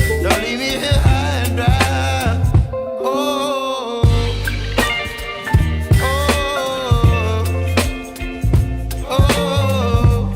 Don't leave me here high and dry. Oh, oh, oh,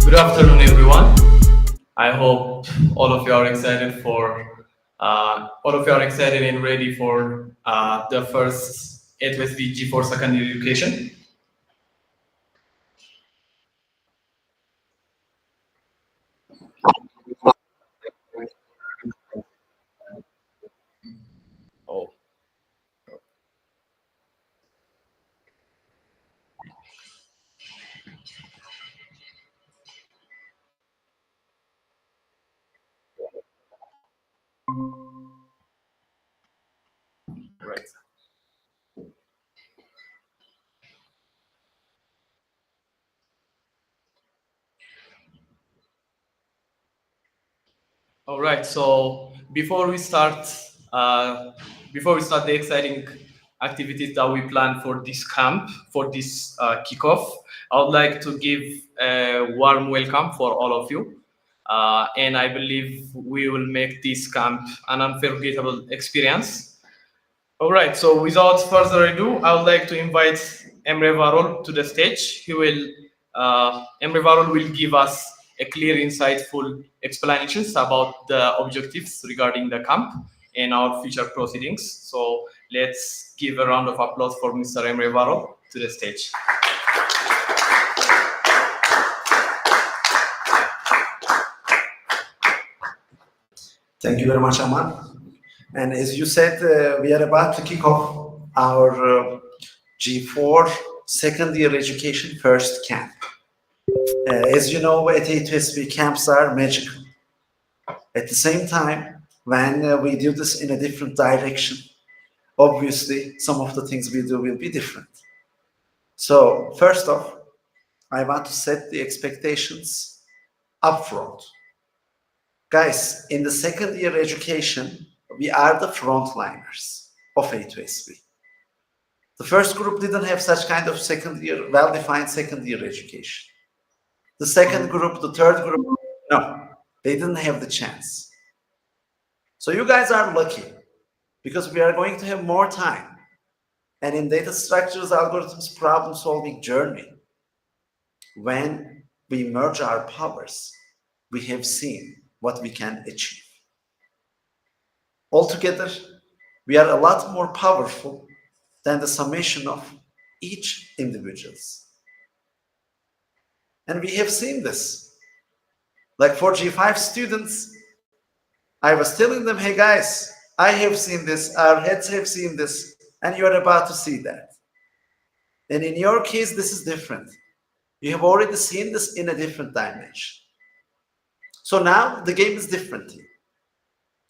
Good afternoon, everyone. I hope all of you are excited and ready for the first A2SV G4 secondary education. Oh, right. All right. So uh, before we start the exciting activities that we plan for this camp, for this kickoff, I would like to give a warm welcome for all of you. And I believe we will make this camp an unforgettable experience. All right, so without further ado, I would like to invite Emre Varol to the stage. Emre Varol will give us a clear, insightful explanations about the objectives regarding the camp and our future proceedings. So let's give a round of applause for Mr. Emre Varol to the stage. Thank you very much, Aman. And as you said, we are about to kick off our G4 second year education first camp. As you know, at A2SV camps are magical. At the same time, when we do this in a different direction, obviously some of the things we do will be different. So first off, I want to set the expectations upfront. Guys, in the second year education, we are the frontliners of A2SV. The first group didn't have such kind of second year, well-defined second year education. The second group, the third group, no, they didn't have the chance. So you guys are lucky because we are going to have more time. And in data structures, algorithms, problem-solving journey, when we merge our powers, we have seen what we can achieve. Altogether, we are a lot more powerful than the summation of each individuals. And we have seen this. Like for G5 students, I was telling them, hey guys, I have seen this, our heads have seen this, and you're about to see that. And in your case, this is different. You have already seen this in a different dimension. So now the game is different.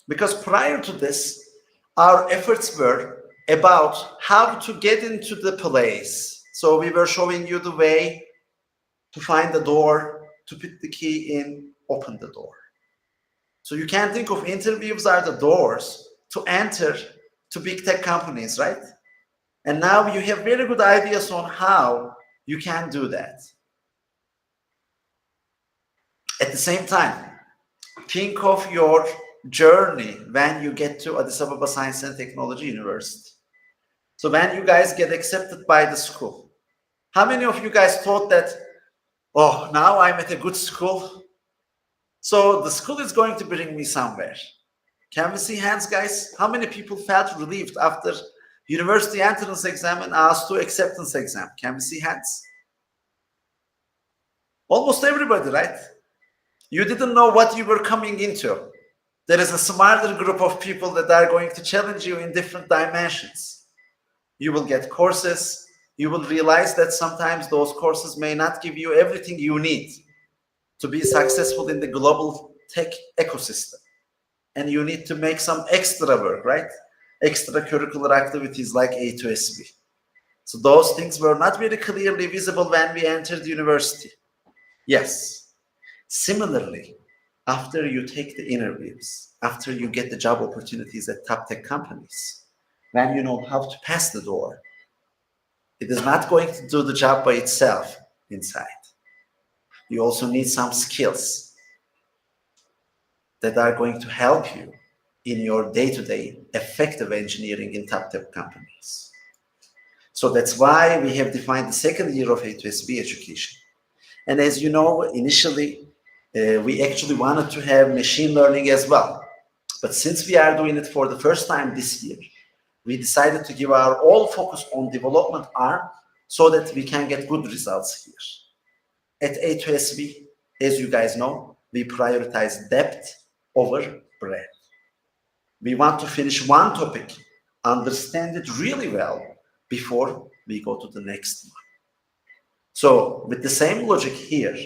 Because prior to this, our efforts were about how to get into the place. So we were showing you the way to find the door, to put the key in, open the door. So you can think of interviews are the doors to enter to big tech companies, right? And now you have very good ideas on how you can do that. At the same time, think of your journey when you get to Addis Ababa Science and Technology University. So when you guys get accepted by the school, how many of you guys thought that, oh, now I'm at a good school, so the school is going to bring me somewhere? Can we see hands, guys? How many people felt relieved after university entrance exam and AASTU acceptance exam? Can we see hands? Almost everybody, right? You didn't know what you were coming into. There is a smarter group of people that are going to challenge you in different dimensions. You will get courses. You will realize that sometimes those courses may not give you everything you need to be successful in the global tech ecosystem. And you need to make some extra work, right? Extracurricular activities like A2SV. So those things were not very clearly visible when we entered university. Yes. Similarly, after you take the interviews, after you get the job opportunities at top tech companies, when you know how to pass the door, it is not going to do the job by itself inside. You also need some skills that are going to help you in your day-to-day effective engineering in top tech companies. So that's why we have defined the second year of A2SV education. And as you know, initially, we actually wanted to have machine learning as well. But since we are doing it for the first time this year, we decided to give our all focus on development arm so that we can get good results here. At A2SV, as you guys know, we prioritize depth over breadth. We want to finish one topic, understand it really well before we go to the next one. So with the same logic here,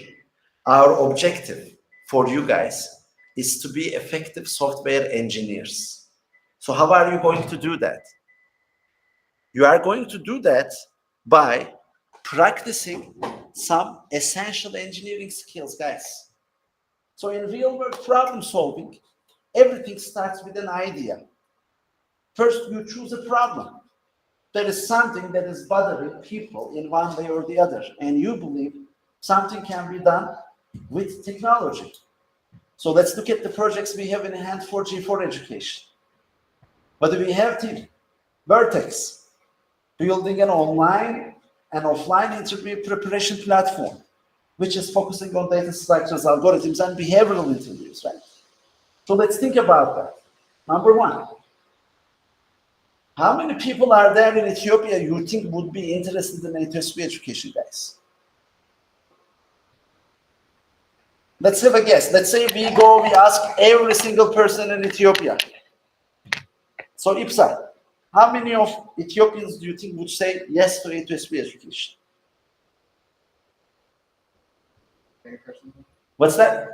our objective for you guys is to be effective software engineers. So how are you going to do that? You are going to do that by practicing some essential engineering skills, guys. So in real world problem solving, everything starts with an idea. First, you choose a problem. There is something that is bothering people in one way or the other, and you believe something can be done with technology. So let's look at the projects we have in hand for G4 education. What do we have here? Vertex, building an online and offline interview preparation platform, which is focusing on data structures, algorithms, and behavioral interviews, right? So let's think about that. Number one, how many people are there in Ethiopia you think would be interested in A2SV education, guys? Let's have a guess. Let's say we ask every single person in Ethiopia. So Ipsa, how many of Ethiopians do you think would say yes to A2SV education? What's that?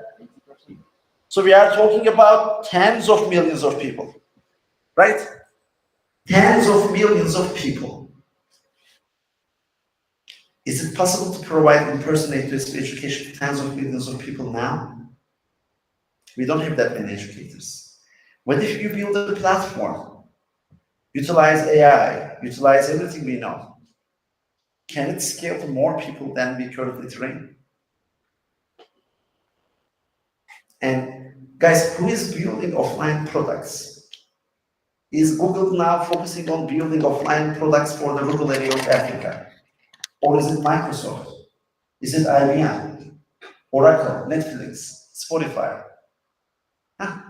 So we are talking about tens of millions of people, right? Tens of millions of people. Is it possible to provide in-person A2SV education to tens of millions of people now? We don't have that many educators. What if you build a platform, utilize AI, utilize everything we know? Can it scale to more people than we currently train? And guys, who is building offline products? Is Google now focusing on building offline products for the rural area of Africa? Or is it Microsoft? Is it IBM? Oracle, Netflix, Spotify? Huh?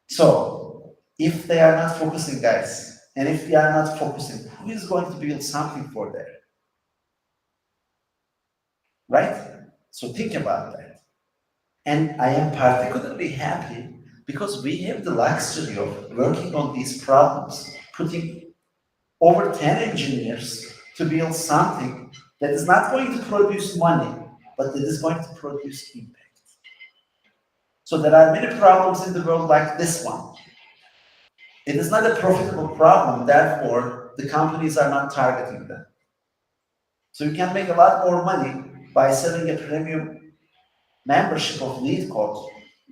So, if they are not focusing, guys, and if they are not focusing, who is going to build something for them? Right? So think about that. And I am particularly happy because we have the luxury of working on these problems, putting over 10 engineers to build something that is not going to produce money, but that is going to produce impact. So there are many problems in the world like this one. It is not a profitable problem, therefore the companies are not targeting them. So you can make a lot more money by selling a premium membership of LeetCode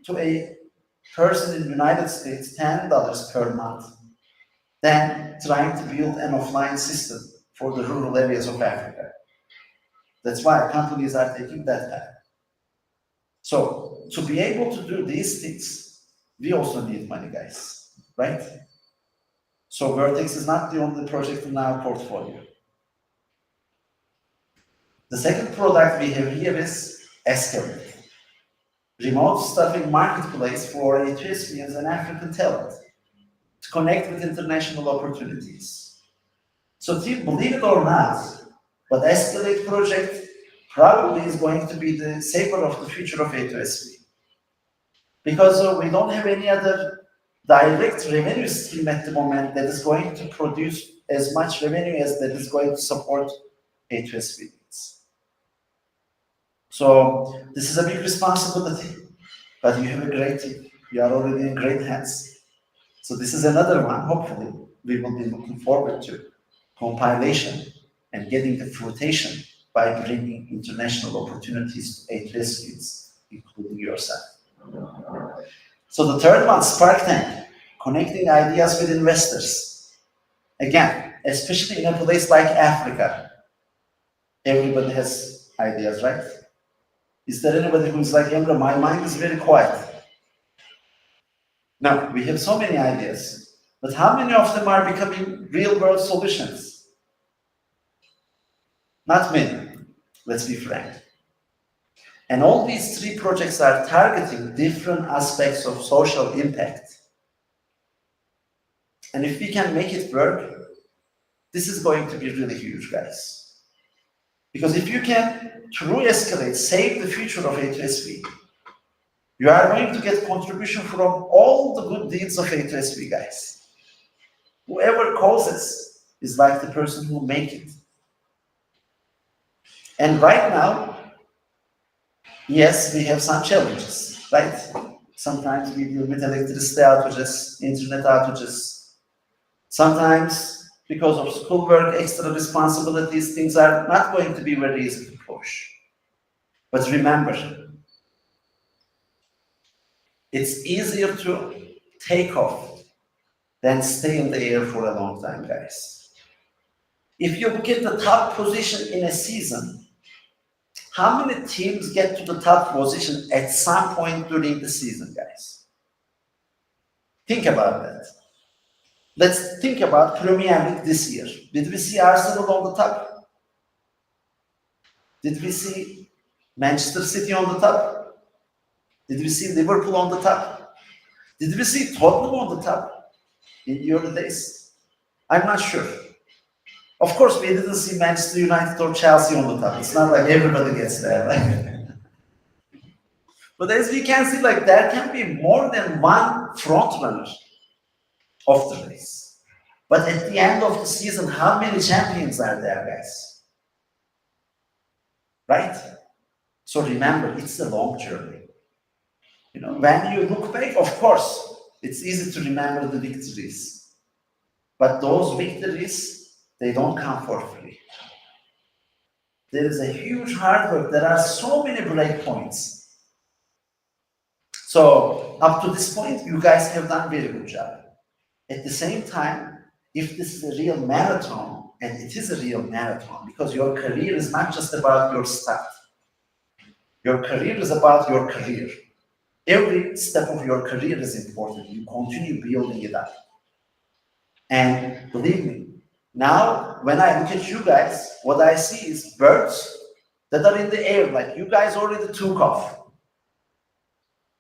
to a person in the United States, $10 per month, than trying to build an offline system for the rural areas of Africa. That's why companies are taking that path. So to be able to do these things, we also need money, guys, right? So Vertex is not the only project in our portfolio. The second product we have here is Escalate, remote staffing marketplace for A2SVs and African talent to connect with international opportunities. So believe it or not, but Escalate project probably is going to be the saver of the future of A2SV. Because we don't have any other direct revenue stream at the moment that is going to produce as much revenue as that is going to support A2SV needs. So this is a big responsibility, but you have a great team. You are already in great hands. So this is another one, hopefully, we will be looking forward to compilation and getting the fruition by bringing international opportunities to A2SVs, including yourself. So the third one, Spark Tank, connecting ideas with investors. Again, especially in a place like Africa, everybody has ideas, right? Is there anybody who's like, Emre, my mind is very quiet? No, we have so many ideas, but how many of them are becoming real-world solutions? Not many, let's be frank. And all these 3 projects are targeting different aspects of social impact. And if we can make it work, this is going to be really huge, guys. Because if you can truly escalate, save the future of A2SV, you are going to get contribution from all the good deeds of A2SV, guys. Whoever causes is like the person who make it. And right now, yes, we have some challenges, right? Sometimes we deal with electricity outages, internet outages. Sometimes, because of schoolwork, extra responsibilities, things are not going to be very easy to push. But remember, it's easier to take off than stay in the air for a long time, guys. If you look at the top position in a season, how many teams get to the top position at some point during the season, guys? Think about that. Let's think about Premier League this year. Did we see Arsenal on the top? Did we see Manchester City on the top? Did we see Liverpool on the top? Did we see Tottenham on the top in the early days? I'm not sure. Of course, we didn't see Manchester United or Chelsea on the top. It's not like everybody gets there, right? But as we can see, like there can be more than one front runner of the race. But at the end of the season, how many champions are there, guys? Right? So remember, it's a long journey. You know, when you look back, of course, it's easy to remember the victories. But those victories, they don't come for free. There is a huge hard work. There are so many breakpoints. So up to this point, you guys have done a very good job. At the same time, if this is a real marathon, and it is a real marathon, because your career is not just about your start. Your career is about your career. Every step of your career is important. You continue building it up. And believe me, now when I look at you guys, what I see is birds that are in the air, like you guys already took off.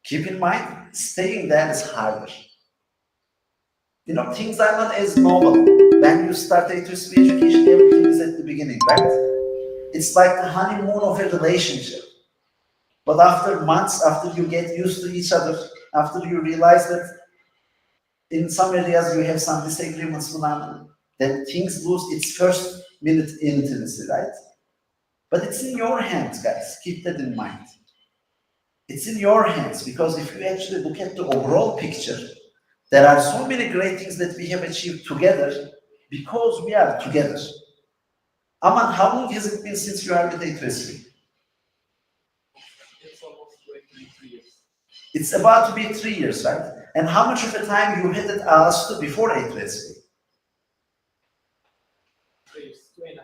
Keep in mind, staying there is harder. You know, things are not as normal. When you start A2SV education, everything is at the beginning, right? It's like the honeymoon of a relationship. But after months, after you get used to each other, after you realize that in some areas you have some disagreements, then things lose its first minute intimacy, right? But it's in your hands, guys. Keep that in mind. It's in your hands, because if you actually look at the overall picture, there are so many great things that we have achieved together because we are together. Aman, how long has it been since you are with A2SV? It's almost going to be 3 years. It's about to be 3 years, right? And how much of a time you had at AASTU before A2SV? 3 years, 2.5.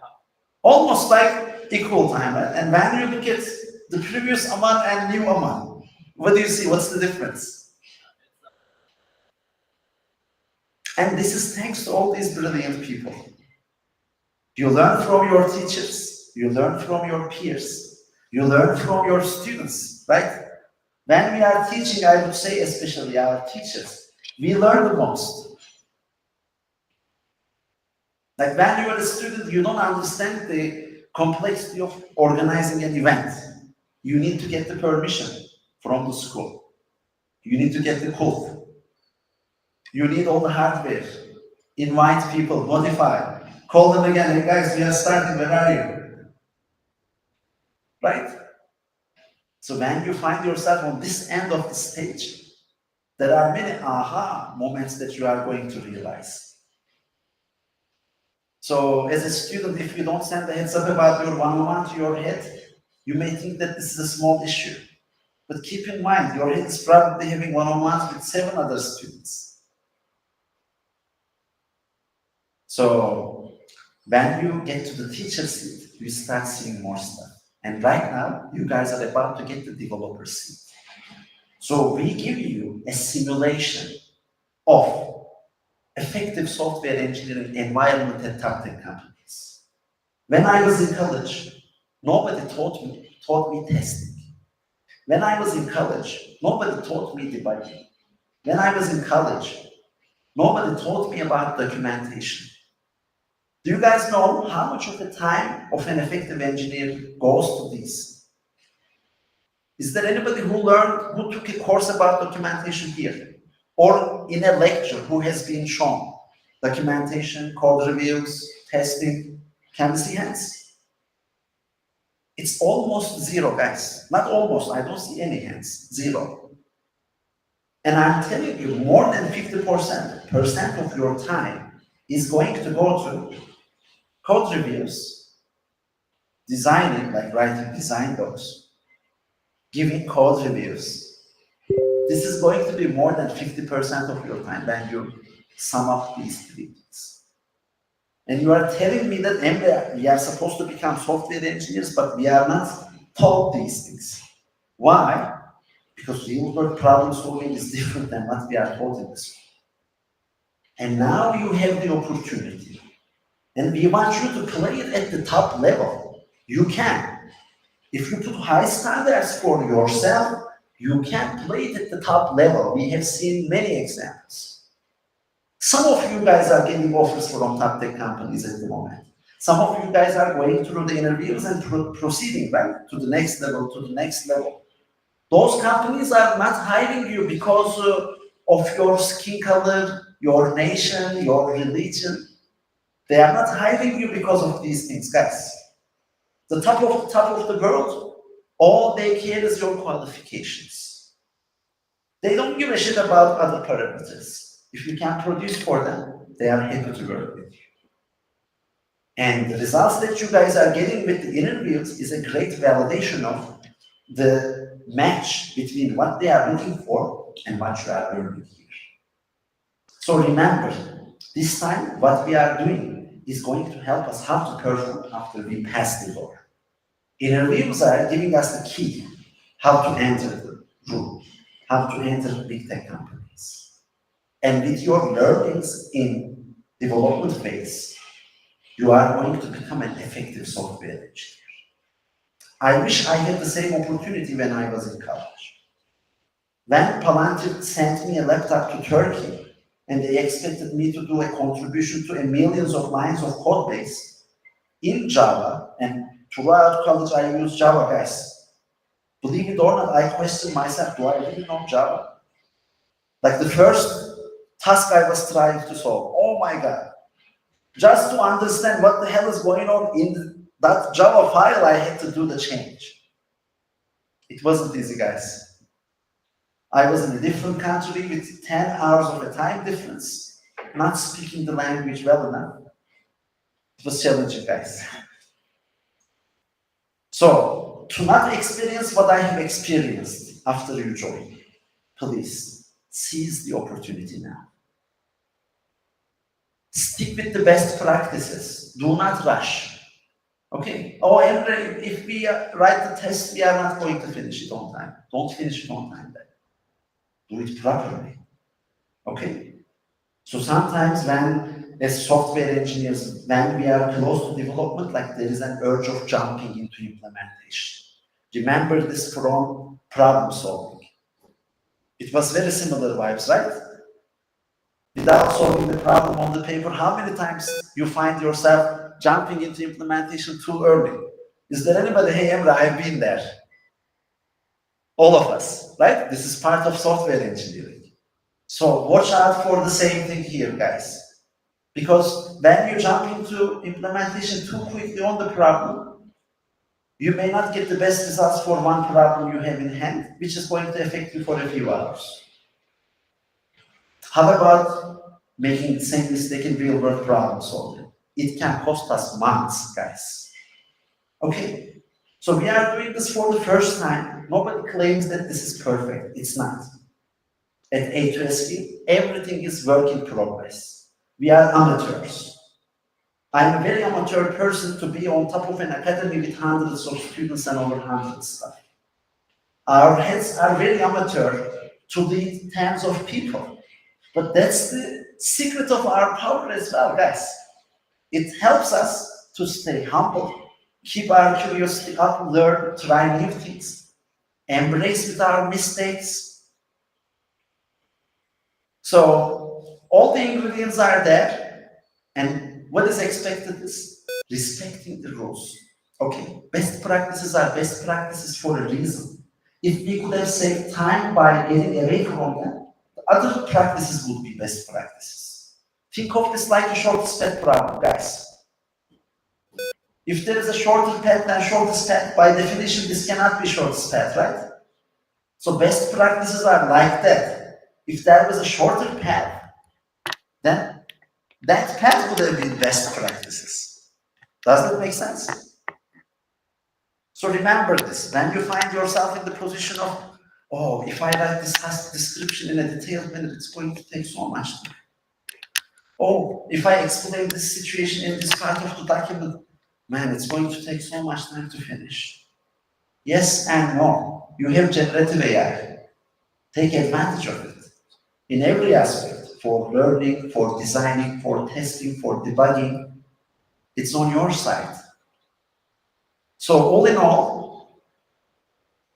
Almost like equal time, right? And when you look at the previous Aman and new Aman, what do you see? What's the difference? And this is thanks to all these brilliant people. You learn from your teachers, you learn from your peers, you learn from your students, right? When we are teaching, I would say, especially our teachers, we learn the most. Like when you are a student, you don't understand the complexity of organizing an event. You need to get the permission from the school. You need to get the code. You need all the hardware. Invite people, modify, call them again. Hey guys, we are starting, where are you? Right? So when you find yourself on this end of the stage, there are many aha moments that you are going to realize. So as a student, if you don't send a heads up about your one-on-one to your head, you may think that this is a small issue. But keep in mind, your head is probably having one-on-ones with 7 other students. So when you get to the teacher seat, you start seeing more stuff. And right now, you guys are about to get the developer seat. So we give you a simulation of effective software engineering environment at top tech companies. When I was in college, nobody taught me testing. When I was in college, nobody taught me debugging. When I was in college, nobody taught me about documentation. Do you guys know how much of the time of an effective engineer goes to this? Is there anybody who took a course about documentation here? Or in a lecture who has been shown documentation, code reviews, testing? Can we see hands? It's almost zero, guys. Not almost, I don't see any hands, zero. And I'm telling you, more than 50% of your time is going to go to code reviews, designing, like writing design docs, giving code reviews. This is going to be more than 50% of your time when you sum up these three things. And you are telling me that we are supposed to become software engineers, but we are not taught these things. Why? Because real world problem solving is different than what we are taught in this school. And now you have the opportunity. And we want you to play it at the top level. You can. If you put high standards for yourself, you can play it at the top level. We have seen many examples. Some of you guys are getting offers from top tech companies at the moment. Some of you guys are going through the interviews and proceeding, right, to the next level, to the next level. Those companies are not hiring you because of your skin color, your nation, your religion. They are not hiring you because of these things, guys. The top of the world, all they care is your qualifications. They don't give a shit about other parameters. If you can produce for them, they are happy to work with you. And the results that you guys are getting with the interviews is a great validation of the match between what they are looking for and what you are learning here. So remember, this time what we are doing is going to help us how to perform after we pass the door. Interviews are giving us the key, how to enter the room, how to enter big tech companies. And with your learnings in development phase, you are going to become an effective software engineer. I wish I had the same opportunity when I was in college. When Palantir sent me a laptop to Turkey and they expected me to do a contribution to a millions of lines of code base in Java, and throughout college I used Java, guys. Believe it or not, I questioned myself, do I really know Java? Like the first task I was trying to solve, oh my God. Just to understand what the hell is going on in that Java file, I had to do the change. It wasn't easy, guys. I was in a different country with 10 hours of a time difference, not speaking the language well enough. It was challenging, guys. So, to not experience what I have experienced after you join, please seize the opportunity now. Stick with the best practices. Do not rush. Okay? Oh, Emre, if we write the test, we are not going to finish it on time. Don't finish it on time then. Do it properly. Okay? So sometimes when, as software engineers, when we are close to development, like there is an urge of jumping into implementation. Remember this from problem solving. It was very similar vibes, right? Without solving the problem on the paper, how many times you find yourself jumping into implementation too early? Is there anybody, hey Emre, I've been there. All of us, right? This is part of software engineering. So watch out for the same thing here, guys. Because when you jump into implementation too quickly on the problem, you may not get the best results for one problem you have in hand, which is going to affect you for a few hours. How about making the same mistake in real-world problem solving? It can cost us months, guys. Okay, so we are doing this for the first time. Nobody claims that this is perfect. It's not. At A2SV, everything is work in progress. We are amateurs. I'm a very amateur person to be on top of an academy with hundreds of students and over 100 staff. Our heads are very amateur to lead tens of people. But that's the secret of our power as well, guys. It helps us to stay humble, keep our curiosity up, learn, try new things. embrace with our mistakes. So all the ingredients are there, and what is expected is respecting the rules. Okay, best practices are best practices for a reason. If we could have saved time by getting away from them, the other practices would be best practices. Think of this like a shortest path problem, guys. If there is a shorter path than shortest path, by definition, this cannot be shortest path, right? So best practices are like that. If there was a shorter path, then that path would have been best practices. Does that make sense? So remember this, when you find yourself in the position of, oh, if I write this task description in a detailed manner, it's going to take so much time. Oh, if I explain this situation in this part of the document, man, it's going to take so much time to finish. Yes and no. You have generative AI. Take advantage of it in every aspect, for learning, for designing, for testing, for debugging. It's on your side. So all in all,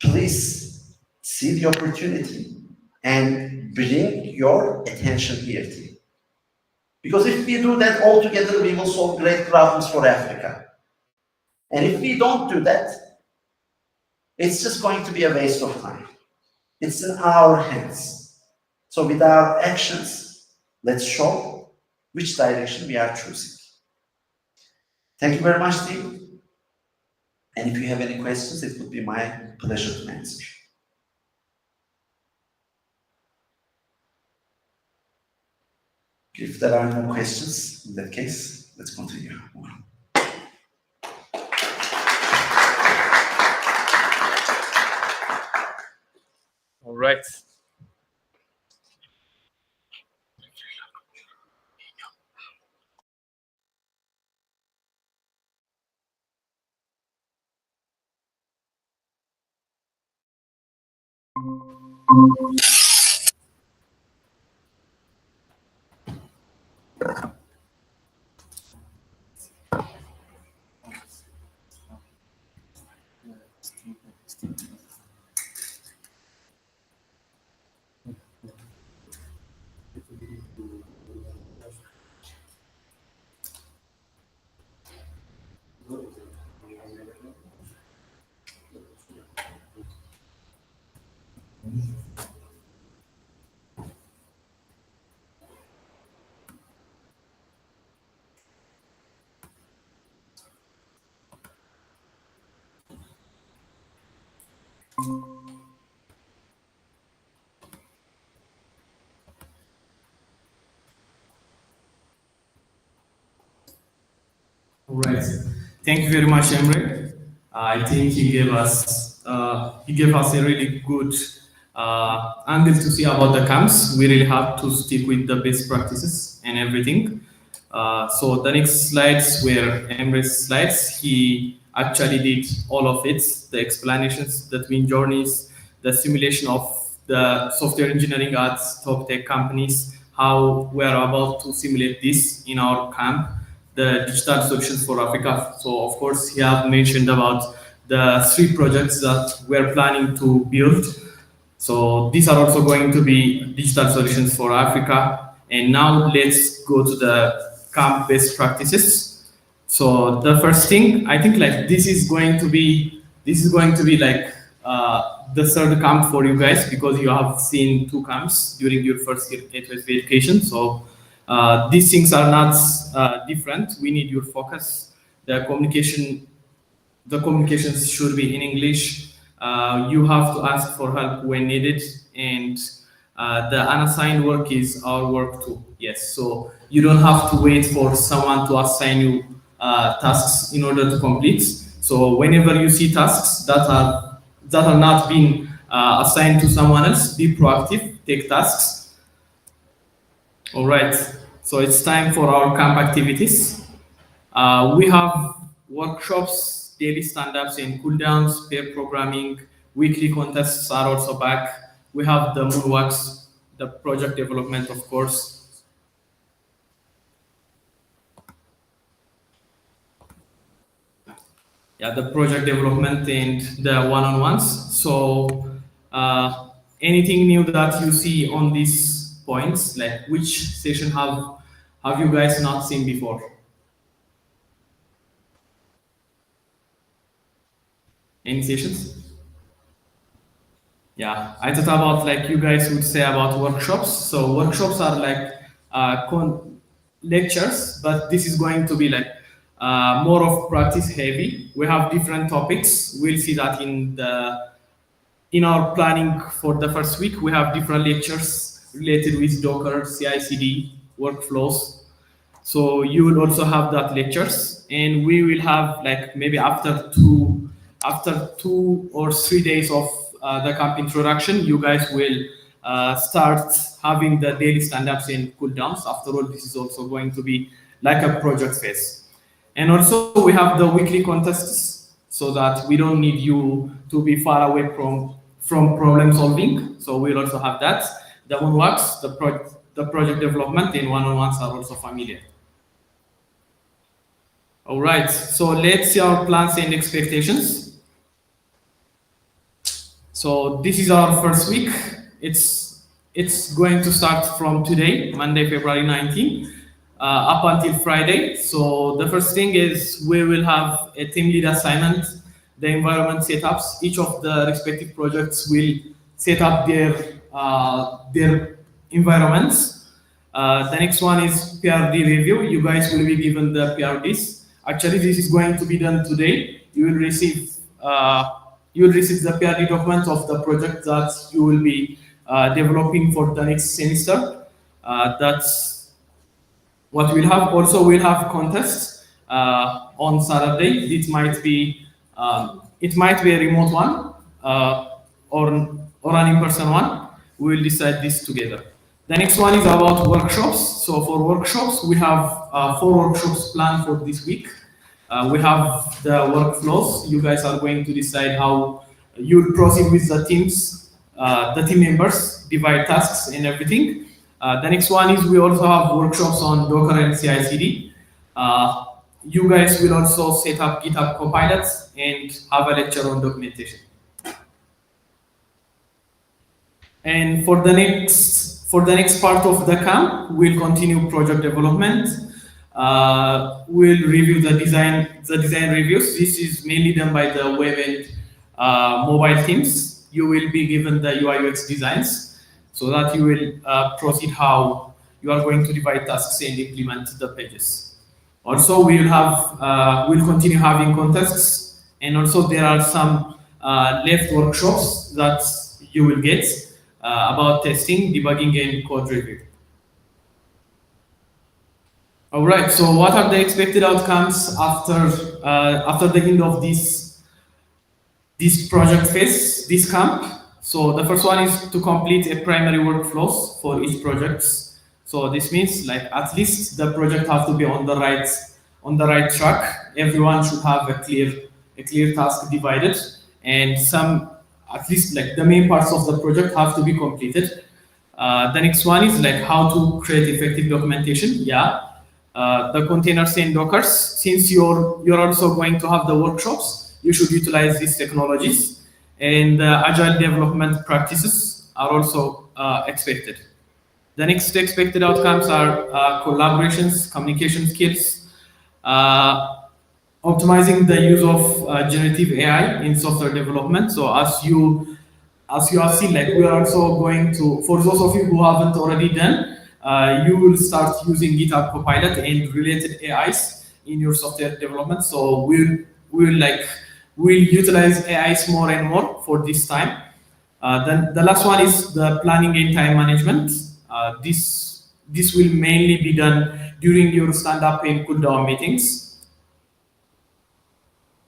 please see the opportunity and bring your attention here too. Because if we do that all together, we will solve great problems for Africa. And if we don't do that, it's just going to be a waste of time. It's in our hands. So with our actions, let's show which direction we are choosing. Thank you very much, team. And if you have any questions, it would be my pleasure to answer. If there are no questions, in that case, let's continue. All right. All right. Thank you very much, Emre. I think he gave us a really good angle to see about the camps. We really have to stick with the best practices and everything. So the next slides were Emre's slides. He actually did all of it, the explanations, the twin journeys, the simulation of the software engineering at top tech companies, how we are about to simulate this in our camp, the digital solutions for Africa. So of course, he have mentioned about the 3 projects that we're planning to build. So these are also going to be digital solutions for Africa. And now let's go to the camp best practices. So the first thing, I think like this is going to be like the third camp for you guys, because you have seen 2 camps during your first year A2SV education. So these things are not different. We need your focus. The communications should be in English. You have to ask for help when needed, and the unassigned work is our work too. Yes, so you don't have to wait for someone to assign you tasks in order to complete. So whenever you see tasks that are not being assigned to someone else, be proactive, take tasks. All right, so it's time for our camp activities. We have workshops, daily stand-ups and cool-downs, pair programming, weekly contests are also back. We have the moonwalks, the project development, of course. yeah, the project development and the one-on-ones. So anything new that you see on these points, like which session have you guys not seen before? Any sessions? Yeah, I thought about like you guys would say about workshops. So workshops are like lectures, but this is going to be like more of practice heavy. We have different topics. We'll see that in our planning for the first week. We have different lectures related with Docker, CI/CD, workflows. So you will also have that lectures, and we will have like maybe after 2 or 3 days of the camp introduction, you guys will start having the daily stand-ups and cool-downs. After all, this is also going to be like a project phase. And also we have the weekly contests so that we don't need you to be far away from problem solving. So we'll also have that. The one-works, the project development and one-on-ones are also familiar. All right, so let's see our plans and expectations. So this is our first week. It's going to start from today, Monday, February 19, up until Friday. So the first thing is we will have a team lead assignment, the environment setups. Each of the respective projects will set up their environments. The next one is PRD review. You guys will be given the PRDs. Actually, this is going to be done today. You will receive the PRD document of the project that you will be developing for the next semester. That's what we'll have. Also, we'll have contests on Saturday. It might be a remote one or an in-person one. We will decide this together. The next one is about workshops. So for workshops, we have 4 workshops planned for this week. We have the workflows. You guys are going to decide how you'll proceed with the teams, the team members, divide tasks and everything. The next one is we also have workshops on Docker and CI/CD. You guys will also set up GitHub Copilots and have a lecture on documentation. And for the next part of the camp, we'll continue project development. We'll review the design reviews. This is mainly done by the web and mobile teams. You will be given the UI UX designs so that you will proceed how you are going to divide tasks and implement the pages. Also, we'll continue having contests, and also there are some left workshops that you will get about testing, debugging, and code review. All right. So, what are the expected outcomes after the end of this project phase, this camp? So, the first one is to complete a primary workflows for each project. So, this means like at least the project has to be on the right track. Everyone should have a clear task divided, and at least like the main parts of the project have to be completed. The next one is like how to create effective documentation. Yeah. The containers and Dockers, since you're also going to have the workshops, you should utilize these technologies, and agile development practices are also expected. The next expected outcomes are collaborations, communication skills, optimizing the use of generative AI in software development. So as you have seen, like we are also going to, for those of you who haven't already done, you will start using GitHub Copilot and related AIs in your software development. So we'll utilize AIs more and more for this time. Then the last one is the planning and time management. This will mainly be done during your stand-up and cool-down meetings.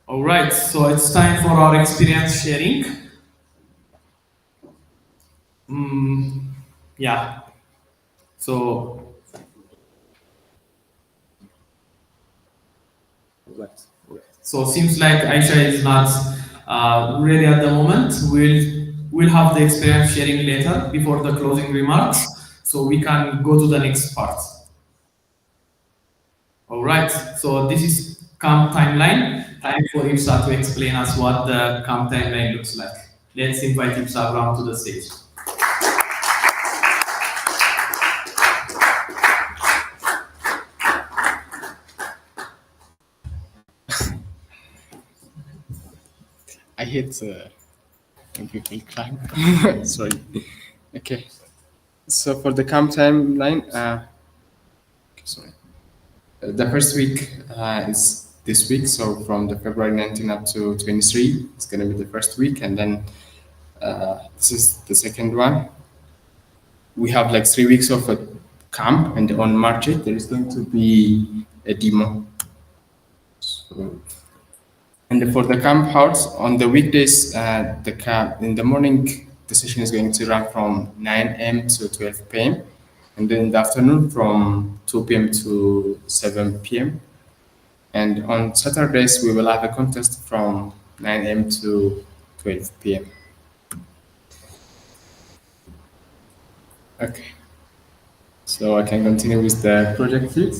All right, so it's time for our experience sharing. Yeah. So, seems like Aisha is not ready at the moment. We'll have the experience sharing later before the closing remarks, so we can go to the next part. All right. So this is camp timeline. time for Ipsa to explain us what the camp timeline looks like. Let's invite Ipsa around to the stage. I hate when people climb. Sorry. Okay. So for the camp timeline, sorry. The first week is this week. So from the February 19 up to 23, it's going to be the first week, and then this is the second one. We have like 3 weeks of a camp, and on March 8th, there is going to be a demo. So, and for the camp house, on the weekdays, the camp in the morning, the session is going to run from 9 a.m. to 12 p.m. And then in the afternoon from 2 p.m. to 7 p.m. And on Saturdays, we will have a contest from 9 a.m. to 12 p.m. Okay. So I can continue with the project sheet.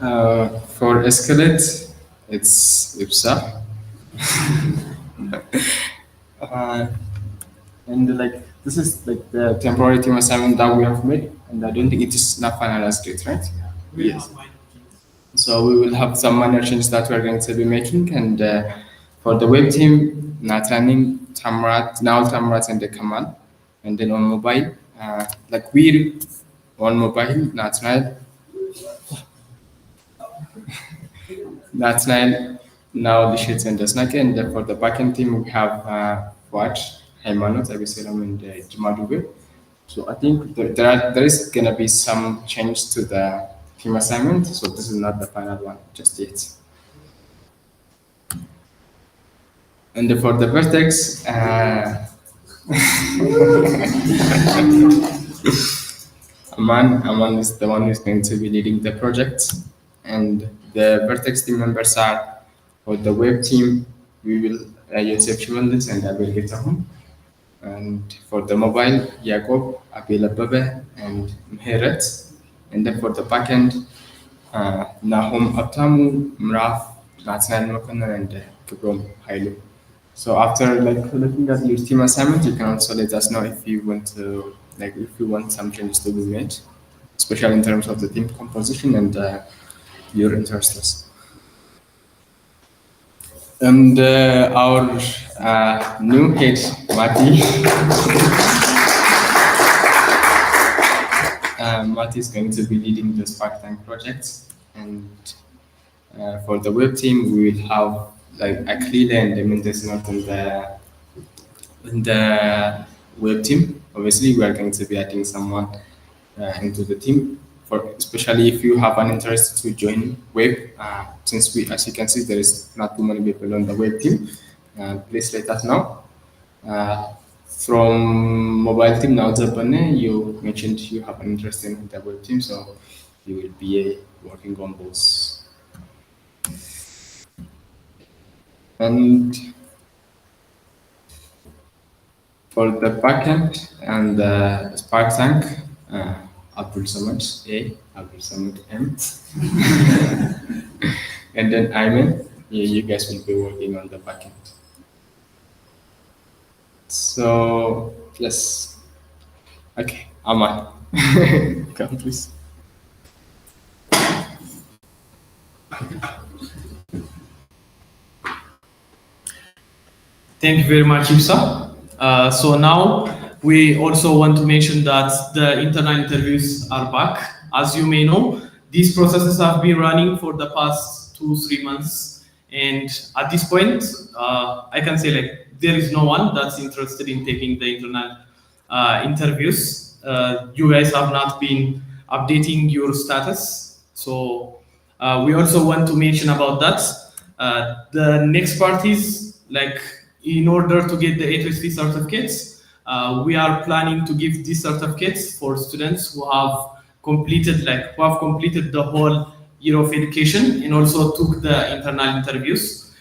For Escalate, it's IPSA. And like this is like the temporary team assignment that we have made, and I don't think it is not finalized yet, right? Yes. So we will have some minor changes that we are going to be making, and for the web team, Natanin, Tamrat, and the Kamal, and then on mobile, like we on mobile, National, now the sheets and the snack, and for the backend team we have Watch, Haymanot, Abisalam, and Jumadube. So I think there is gonna be some change to the team assignment. So this is not the final one just yet. And for the vertex, Aman is the one who's going to be leading the project, and the vertex team members are for the web team. We will Yosef Shivandes and Abel Getahun. And for the mobile, Jacob, Abel Ababe, and Meheret. And then for the backend, Nahum Atamu, Mraf, Natsan Mokana, and Kibrom Hailu. So after like looking at your team assignment, you can also let us know if you want to if you want some changes to be made, especially in terms of the team composition and your interests. And our new head, Mati. Mati is going to be leading the Spark Tank project, and for the web team, we will have like Aklila and Demintes not in the web team. Obviously, we are going to be adding someone into the team, for especially if you have an interest to join web. Since we, as you can see, there is not too many people on the web team. Please let us know. From mobile team now, you mentioned you have an interest in the web team, so you will be working on both. And for the backend and the Spark Tank, Abdul Samad A, Abdul Samad M, and then Ayman. Yeah, you guys will be working on the backend. So yes, okay, Aman, come please. Thank you very much, Ipsa. So now we also want to mention that the internal interviews are back. As you may know, these processes have been running for the past 2-3 months. And at this point, I can say like there is no one that's interested in taking the internal interviews. You guys have not been updating your status. So we also want to mention about that. The next part is like, in order to get the A2SV certificates, we are planning to give these certificates for students who have completed the whole year of education and also took the internal interviews.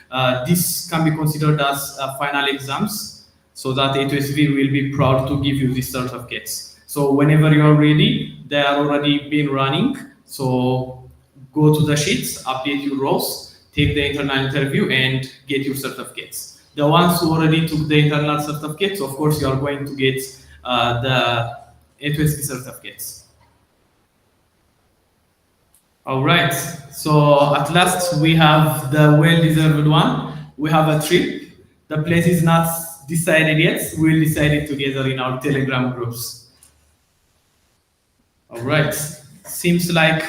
This can be considered as final exams, so that A2SV will be proud to give you these certificates. So whenever you are ready, they are already been running. So go to the sheets, update your roles, take the internal interview, and get your certificates. The ones who already took the internal certificates, of course, you are going to get the A2SV certificates. All right, so at last we have the well-deserved one. We have a trip. The place is not decided yet. We'll decide it together in our Telegram groups. All right, seems like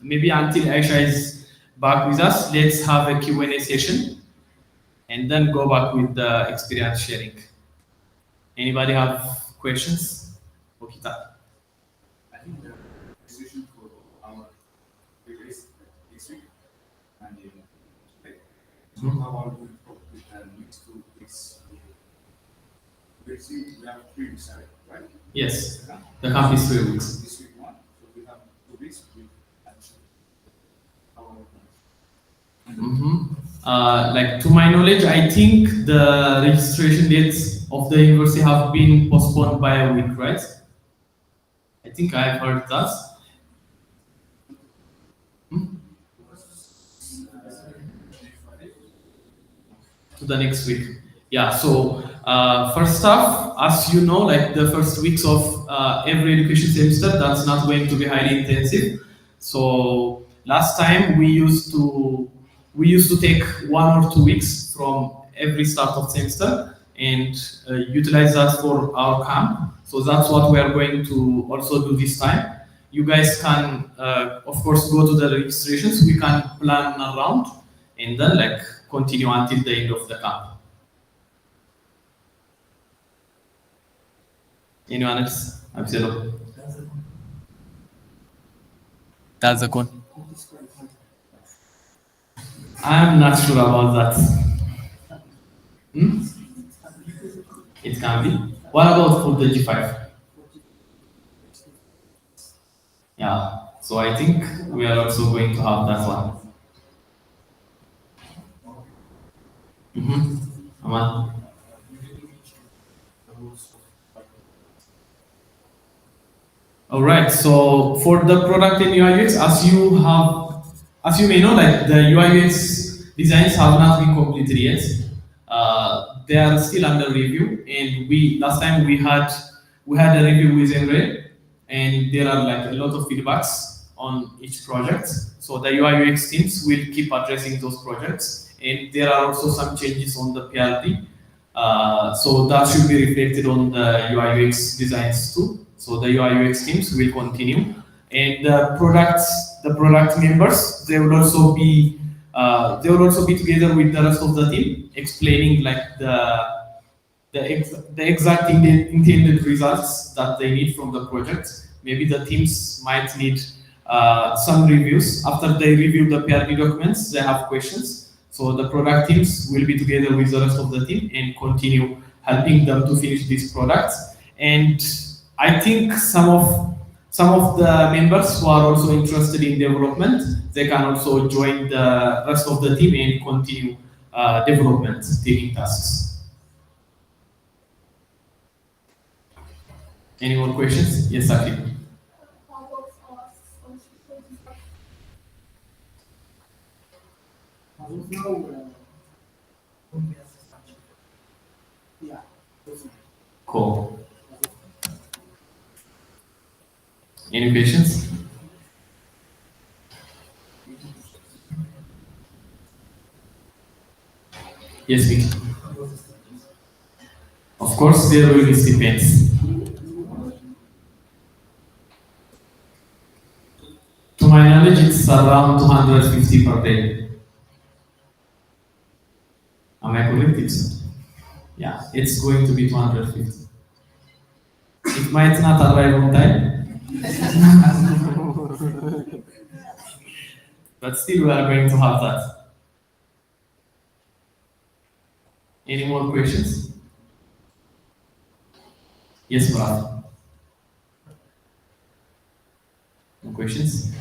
maybe until Aisha is back with us, let's have a Q&A session and then go back with the experience sharing. Anybody have questions? Okita. Yes, the camp is 3 weeks. Like to my knowledge, I think the registration dates of the university have been postponed by a week, right? I think I've heard that. To the next week. Yeah, so first off, as you know, like the first weeks of every education semester, that's not going to be highly intensive. So last time we used to take 1 or 2 weeks from every start of semester and utilize that for our camp. So that's what we are going to also do this time. You guys can, of course, go to the registrations. We can plan around and then like continue until the end of the camp. Anyone else? Abselo. That's the code. I'm not sure about that. It can be. What about for the G5? Yeah. So I think we are also going to have that one. Aman. All right. So for the product in UI UX, as you may know, like the UI UX designs have not been completed yet. They are still under review, and we last time we had a review with Emre, and there are like a lot of feedbacks on each project. So the UI UX teams will keep addressing those projects, and there are also some changes on the PRD. So that should be reflected on the UI UX designs too. So the UI UX teams will continue, and the product members, they will also be together with the rest of the team, explaining like the exact intended results that they need from the project. Maybe the teams might need some reviews. After they review the PRD documents, they have questions. So the product teams will be together with the rest of the team and continue helping them to finish these products. And I think some of the members who are also interested in development, they can also join the rest of the team and continue development, taking tasks. Any more questions? Yes, Saki. Cool. Any questions? Yes, Vicky. Of course, there will be stipends. To my knowledge, it's around 250 per day. Am I correct? It's, yeah, it's going to be 250. It might not arrive on time, but still we are going to have that. Any more questions? Yes, Murad. No questions?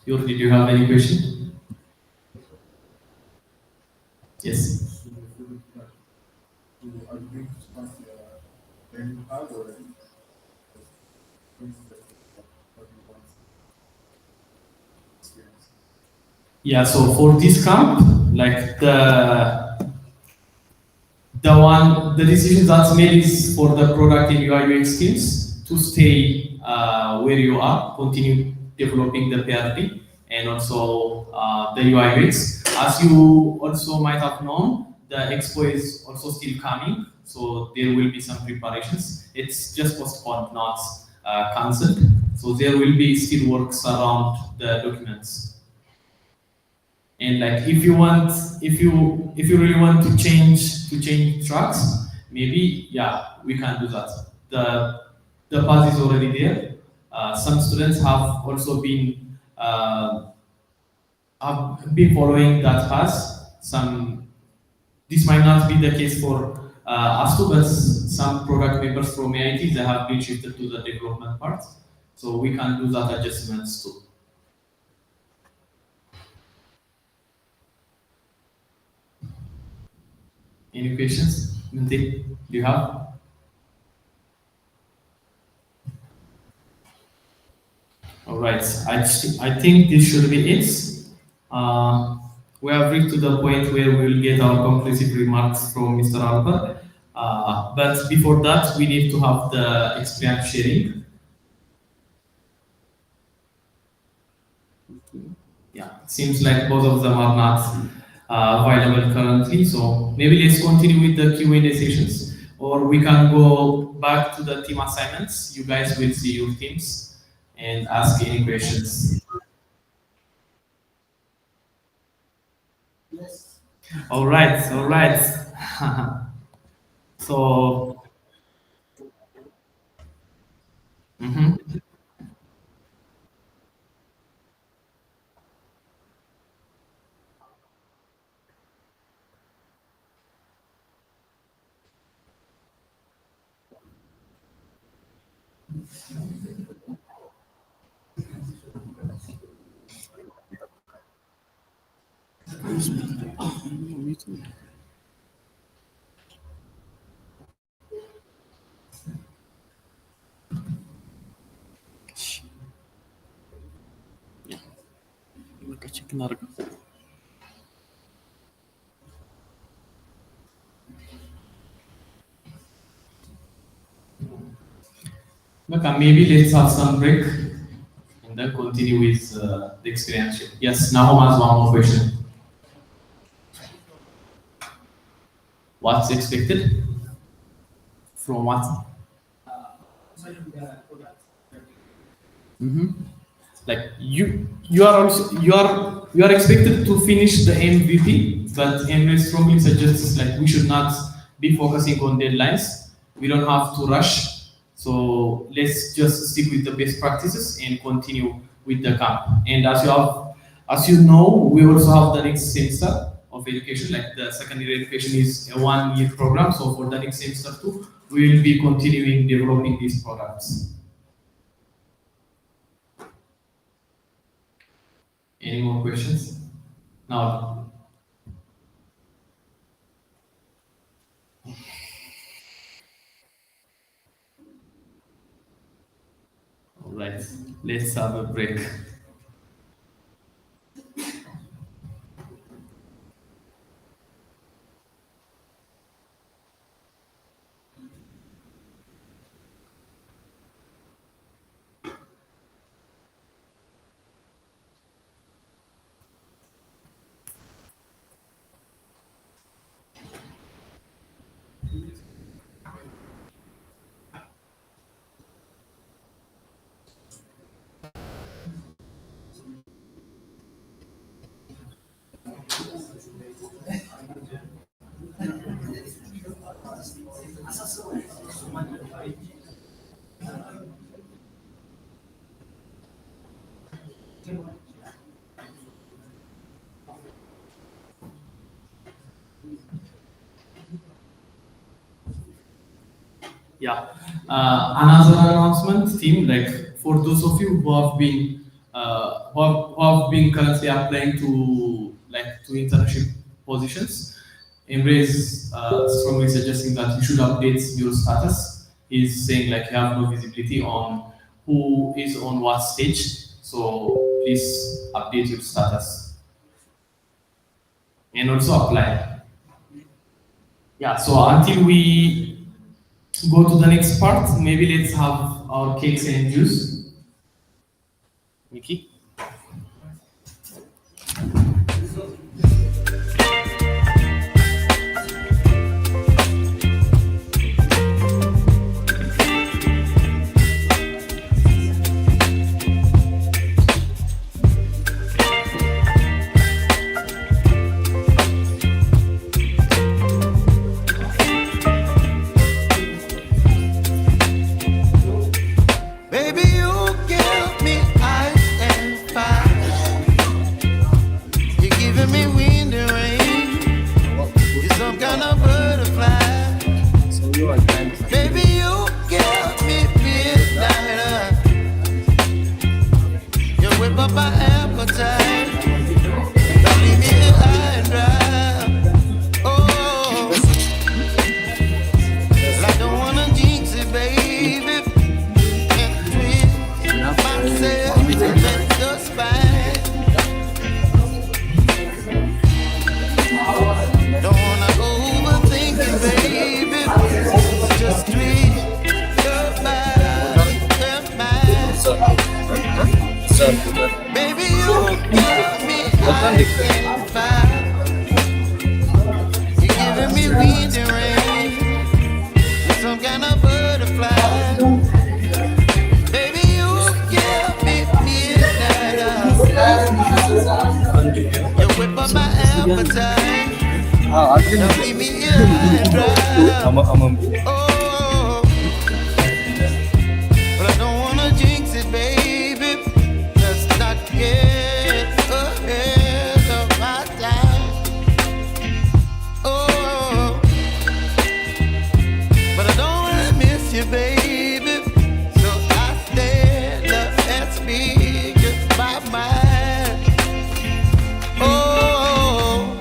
Yor, did you have any question? Yes. Yeah, so for this camp, like the decision that's made is for the product and UI UX teams to stay where you are, continue developing the PRD and also the UI UX. As you also might have known, the expo is also still coming, so there will be some preparations. It's just postponed, not cancelled. So there will be still works around the documents. And like if you really want to change tracks, maybe yeah, we can do that. The path is already there. Some students have been following that path. Some this might not be the case for AASTU, but some product members from AIT they have been shifted to the development part, so we can do that adjustments too. Any questions? Minty, do you have? All right, I think this should be it. We have reached to the point where we will get our conclusive remarks from Mr. Alper. But before that, we need to have the experience sharing. Yeah, seems like both of them are not available currently. So maybe let's continue with the Q&A sessions, or we can go back to the team assignments. You guys will see your teams and ask any questions. All right, all right. So, mhm. Okay, maybe let's have some break and then continue with the experience. Yes, Nahum has one more question. What's expected? From what? Mhm. Like you are expected to finish the MVP, but MA strongly suggests like we should not be focusing on deadlines. We don't have to rush. So let's just stick with the best practices and continue with the camp. And as you know, we also have the next semester of education. Like the secondary education is a 1 year program. So for the next semester too, we will be continuing developing these products. Any more questions? Now, all right, let's have a break. Yeah. Another announcement, team, like for those of you who have been currently applying to internship positions, Embrace strongly suggesting that you should update your status. He's saying like you have no visibility on who is on what stage, so please update your status. and also apply. Yeah, so until we go to the next part, maybe let's have our cakes and juice. Mickey? Baby, you give me ice and fire. You're giving me wind and rain. You're some kind of butterfly. Baby, you give me midnight. You whip up my appetite. Don't leave me here high and dry. Oh, well, I don't wanna jinx it, baby. Can't twist myself to the spine. Don't wanna overthink it, baby. Just twist your body and mine. Baby, you give me ice and fire. You're giving me wind and rain. You're some kind of butterfly. Baby, you give me midnight. You whip up my appetite. Don't leave me here and dry. Oh, but I don't wanna jinx it, baby. Let's not get ahead of my time. Oh, but I don't wanna miss you, baby. So I stand up and speak just my mind. Oh.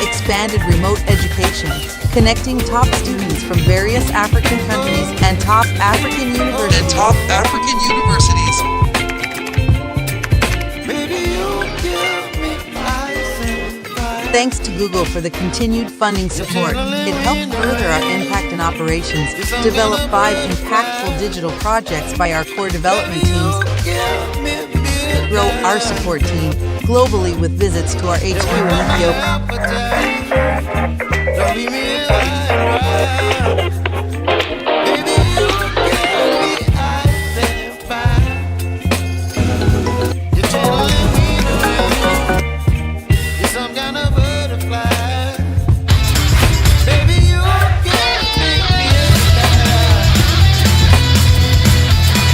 Expanded remote education, connecting top students from various African countries and top African universities. Baby, you give me ice and fire. Thanks to Google for the continued funding support. It helped further our impact and operations, develop 5 impactful digital projects by our core development teams, Give me midnight. grow our support team globally with visits to our HQ in Ethiopia. Don't leave me here high and dry. Baby, you give me ice and fire. You're channeling me to rain. You're some kind of butterfly. Baby, you give me midnight.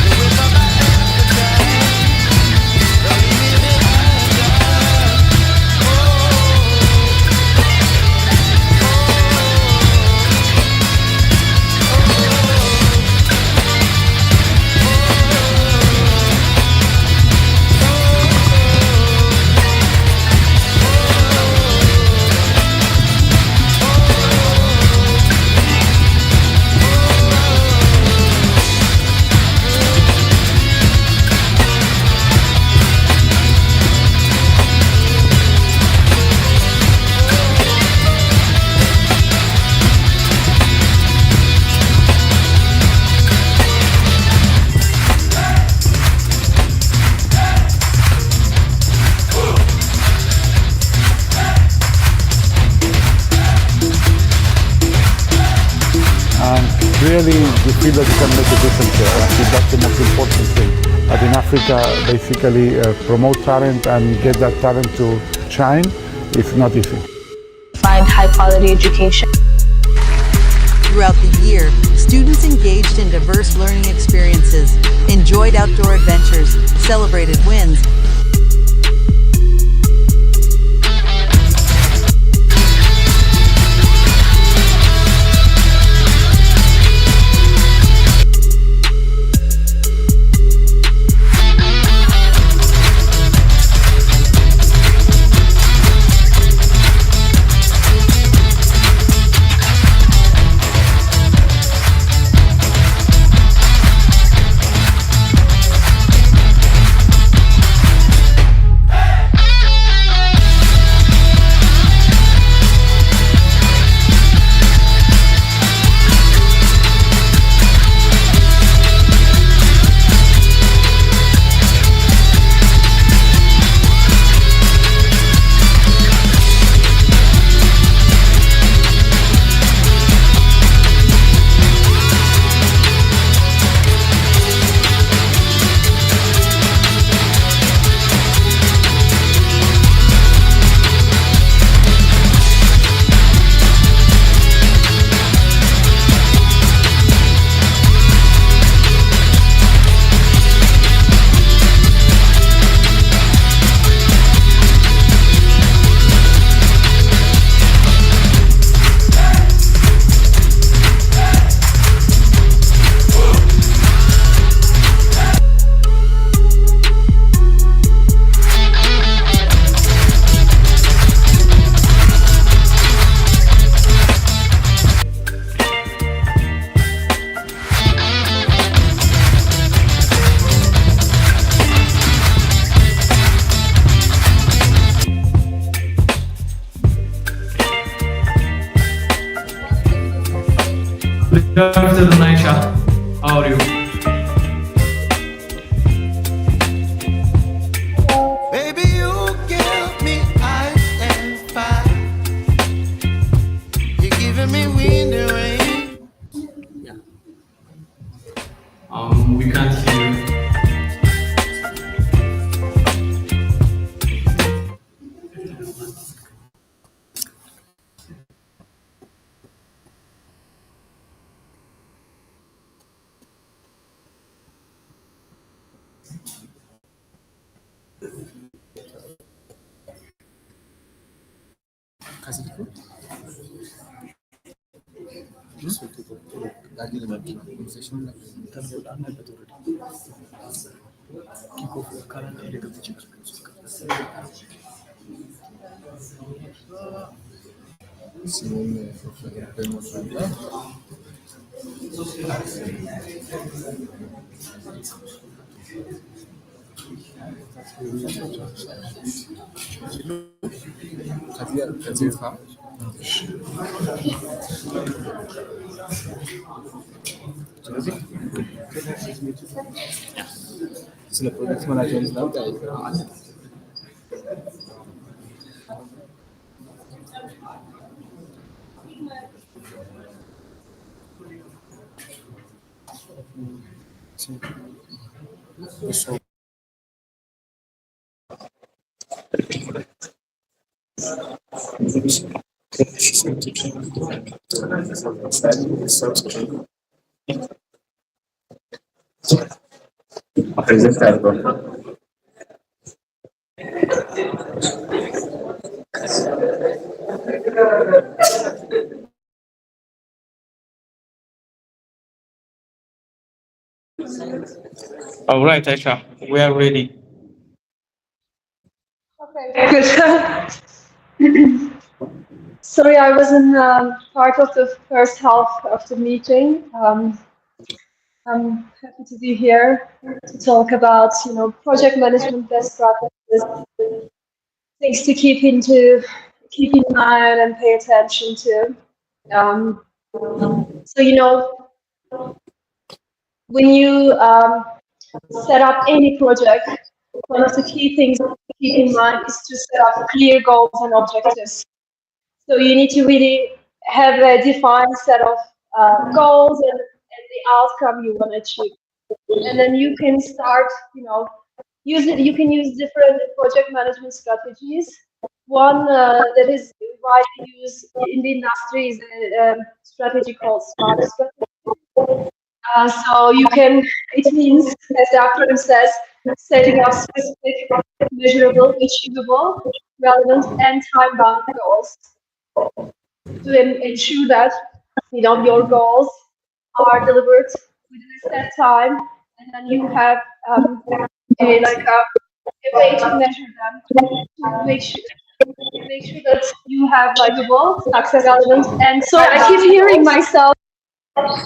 You whip up my appetite. Don't leave me here high and dry. Really, we feel that we can make a difference here. I think that's the most important thing. That in Africa, basically promote talent and get that talent to shine, it's not easy. Find high quality education. Throughout the year, students engaged in diverse learning experiences, enjoyed outdoor adventures, celebrated wins, Good afternoon, Aisha. How are you? Baby, you give me ice and fire. You're giving me wind and rain. We can't hear you. All right, Aisha, we are ready. Good. Sorry, I wasn't part of the first half of the meeting. I'm happy to be here to talk about, project management best practices, things to keep in mind and pay attention to. So, when you set up any project, one of the key things to keep in mind is to set up clear goals and objectives. So you need to really have a defined set of goals and the outcome you want to achieve. And then you can start, you can use different project management strategies. One that is widely used in the industry is a strategy called SMART strategy. So it means, as the acronym says, setting up specific, measurable, achievable, relevant, and time-bound goals to ensure that your goals are delivered within a set time, and then you have a way to measure them to make sure that you have measurable success relevant. And sorry, I keep hearing myself.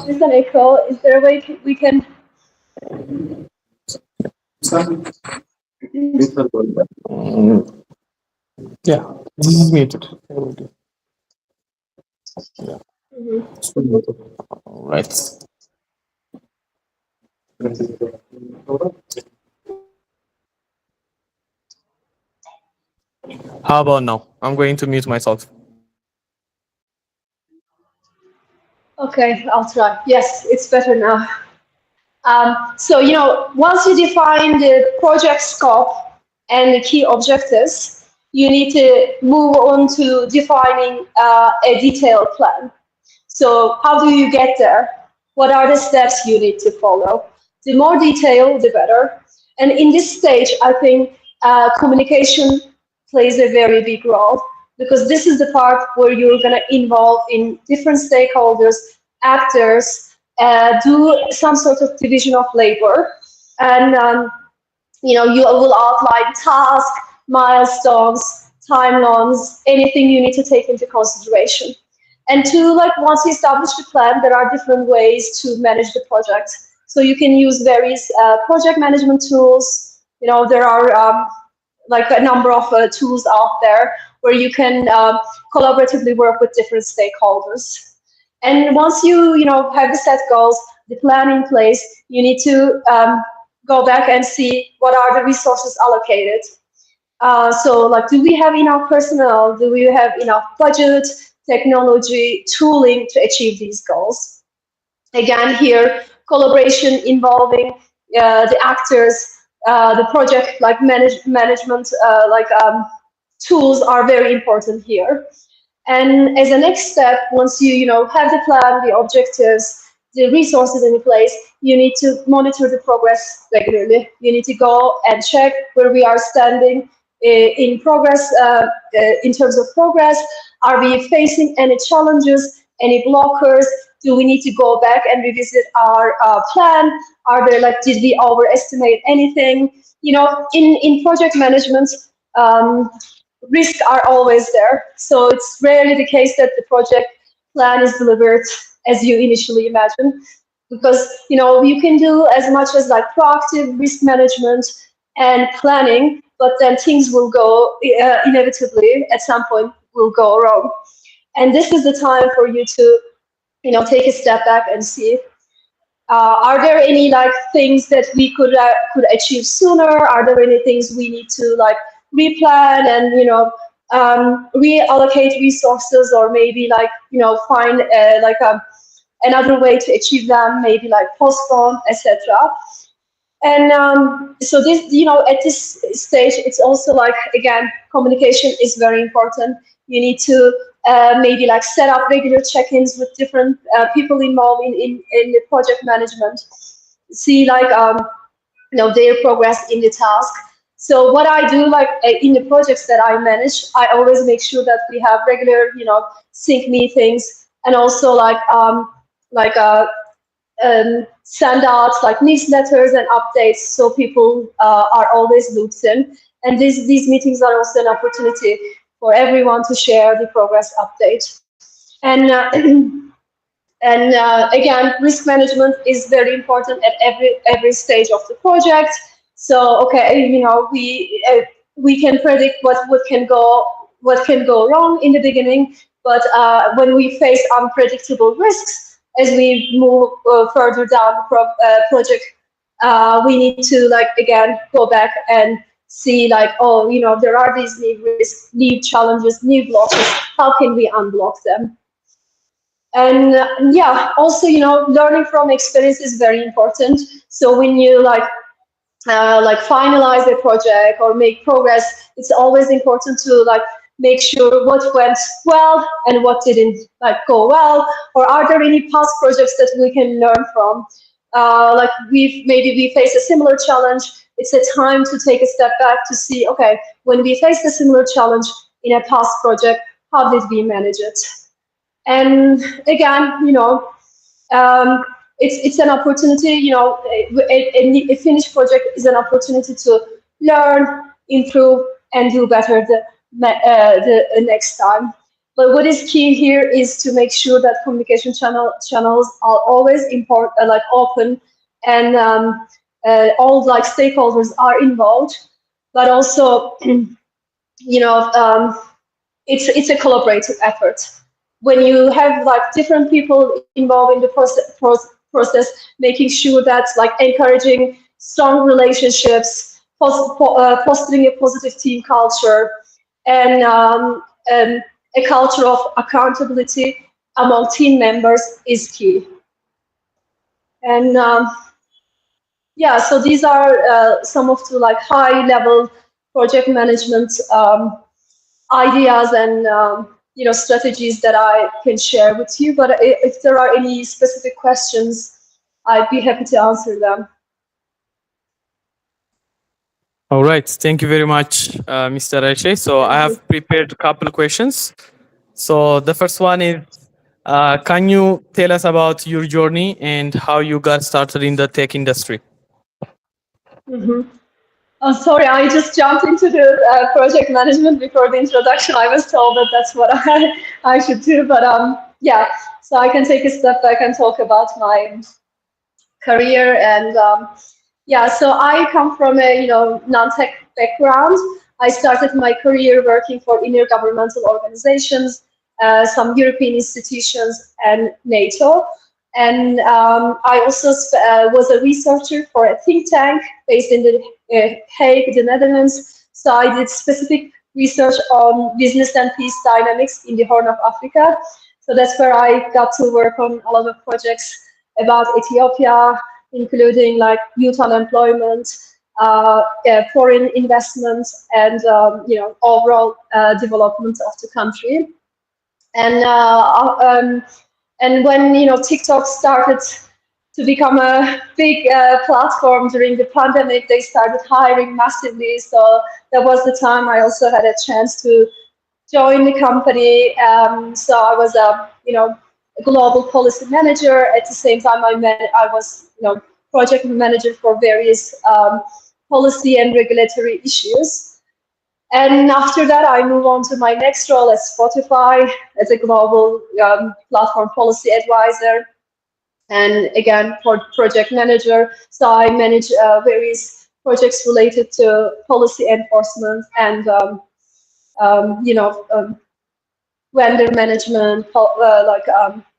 There's an echo. Is there a way we can? Yeah, this is muted. Yeah. All right. How about now? I'm going to mute myself. Okay, I'll try. Yes, it's better now. So, once you define the project scope and the key objectives, you need to move on to defining a detailed plan. So how do you get there? What are the steps you need to follow? The more detail, the better. And in this stage, I think communication plays a very big role, because this is the part where you're going to involve in different stakeholders, actors, do some sort of division of labor, and you will outline tasks, milestones, timelines, anything you need to take into consideration. And once you establish the plan, there are different ways to manage the project. So you can use various project management tools. There are a number of tools out there where you can collaboratively work with different stakeholders. And once you have the set goals, the plan in place, you need to go back and see what are the resources allocated. So like, do we have enough personnel? Do we have enough budget, technology, tooling to achieve these goals? Again, here, collaboration involving the actors, the project like management tools are very important here. And as a next step, once you have the plan, the objectives, the resources in place, you need to monitor the progress regularly. You need to go and check where we are standing in progress, in terms of progress. Are we facing any challenges, any blockers? Do we need to go back and revisit our plan? Are there did we overestimate anything? In project management, risks are always there. So it's rarely the case that the project plan is delivered as you initially imagine, because you can do as much as proactive risk management and planning, but then things will go inevitably at some point will go wrong. And this is the time for you to take a step back and see, are there any things that we could achieve sooner? Are there any things we need to replan and reallocate resources, or maybe find another way to achieve them, maybe postpone, etc. And so this, at this stage, it's also again, communication is very important. You need to maybe set up regular check-ins with different people involved in the project management, see their progress in the task. So what I do in the projects that I manage, I always make sure that we have regular sync meetings, and also send out newsletters and updates, so people are always looped in. And these meetings are also an opportunity for everyone to share the progress update. And again, risk management is very important at every stage of the project. So okay, we can predict what can go wrong in the beginning, but when we face unpredictable risks as we move further down the project, we need to again go back and see there are these new risks, new challenges, new blocks. How can we unblock them? And yeah, also learning from experience is very important. So when you finalize a project or make progress, it's always important to make sure what went well and what didn't go well, or are there any past projects that we can learn from? Maybe we face a similar challenge. It's a time to take a step back to see, okay, when we faced a similar challenge in a past project, how did we manage it? And again, it's an opportunity. A finished project is an opportunity to learn, improve, and do better the next time. But what is key here is to make sure that communication channels are always open, and all stakeholders are involved. But also, it's a collaborative effort. When you have different people involved in the process, making sure that encouraging strong relationships, fostering a positive team culture, and a culture of accountability among team members is key. And yeah, so these are some of the high-level project management ideas and strategies that I can share with you. But if there are any specific questions, I'd be happy to answer them. All right, thank you very much, Mr. Ayşe. So I have prepared a couple of questions. So the first one is, can you tell us about your journey and how you got started in the tech industry? Mm-hmm. Oh, sorry, I just jumped into the project management before the introduction. I was told that that's what I should do, but yeah, so I can take a step back and talk about my career. And yeah, so I come from a non-tech background. I started my career working for intergovernmental organizations, some European institutions, and NATO. And I also was a researcher for a think tank based in the Hague, the Netherlands. So I did specific research on business and peace dynamics in the Horn of Africa. So that's where I got to work on a lot of projects about Ethiopia, including like youth unemployment, foreign investment, and overall development of the country. And and when TikTok started to become a big platform during the pandemic, they started hiring massively. So that was the time I also had a chance to join the company. So I was a global policy manager. At the same time, I was project manager for various policy and regulatory issues. And after that, I move on to my next role at Spotify as a global platform policy advisor, and again for project manager. So I manage various projects related to policy enforcement and vendor management,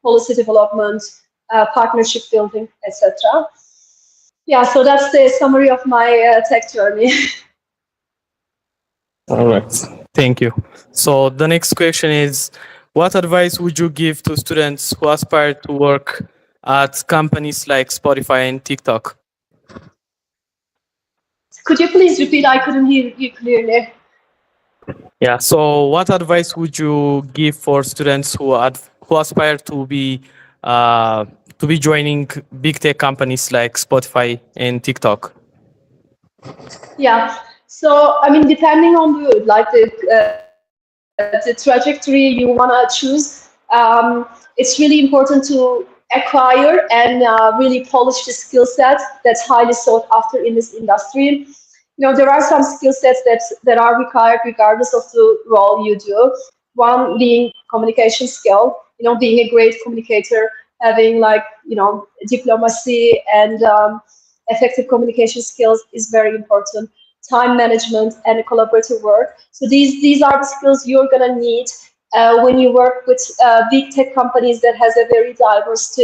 policy development, partnership building, etc. Yeah, so that's the summary of my tech journey. All right. Thank you. So the next question is, what advice would you give to students who aspire to work at companies like Spotify and TikTok? Could you please repeat? I couldn't hear you clearly. Yeah. So what advice would you give for students who aspire to be joining big tech companies like Spotify and TikTok? Yeah. So I mean, depending on the trajectory you want to choose, it's really important to acquire and really polish the skill set that's highly sought after in this industry. There are some skill sets that are required regardless of the role you do. One being communication skill, being a great communicator, having diplomacy and effective communication skills is very important. Time management and collaborative work. So these are the skills you're gonna need when you work with big tech companies that has a very diverse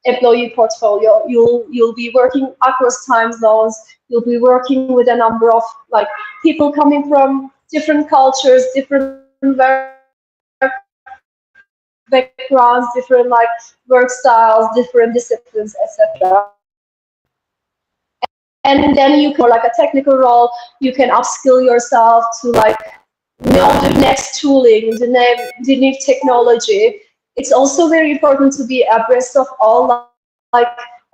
employee portfolio. You'll be working across time zones. You'll be working with a number of people coming from different cultures, different backgrounds, different work styles, different disciplines, etc. And then you can, for a technical role, you can upskill yourself to know the next tooling, the new technology. It's also very important to be abreast of all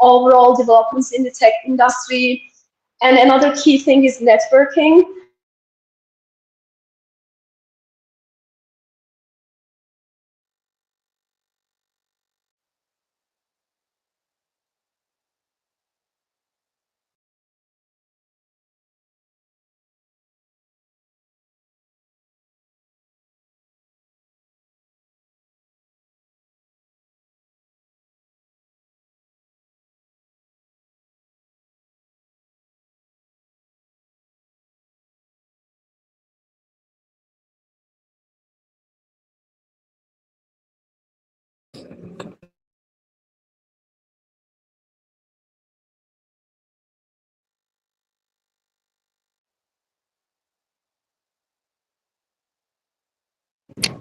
overall developments in the tech industry. And another key thing is networking.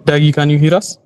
Dagi, can you hear us?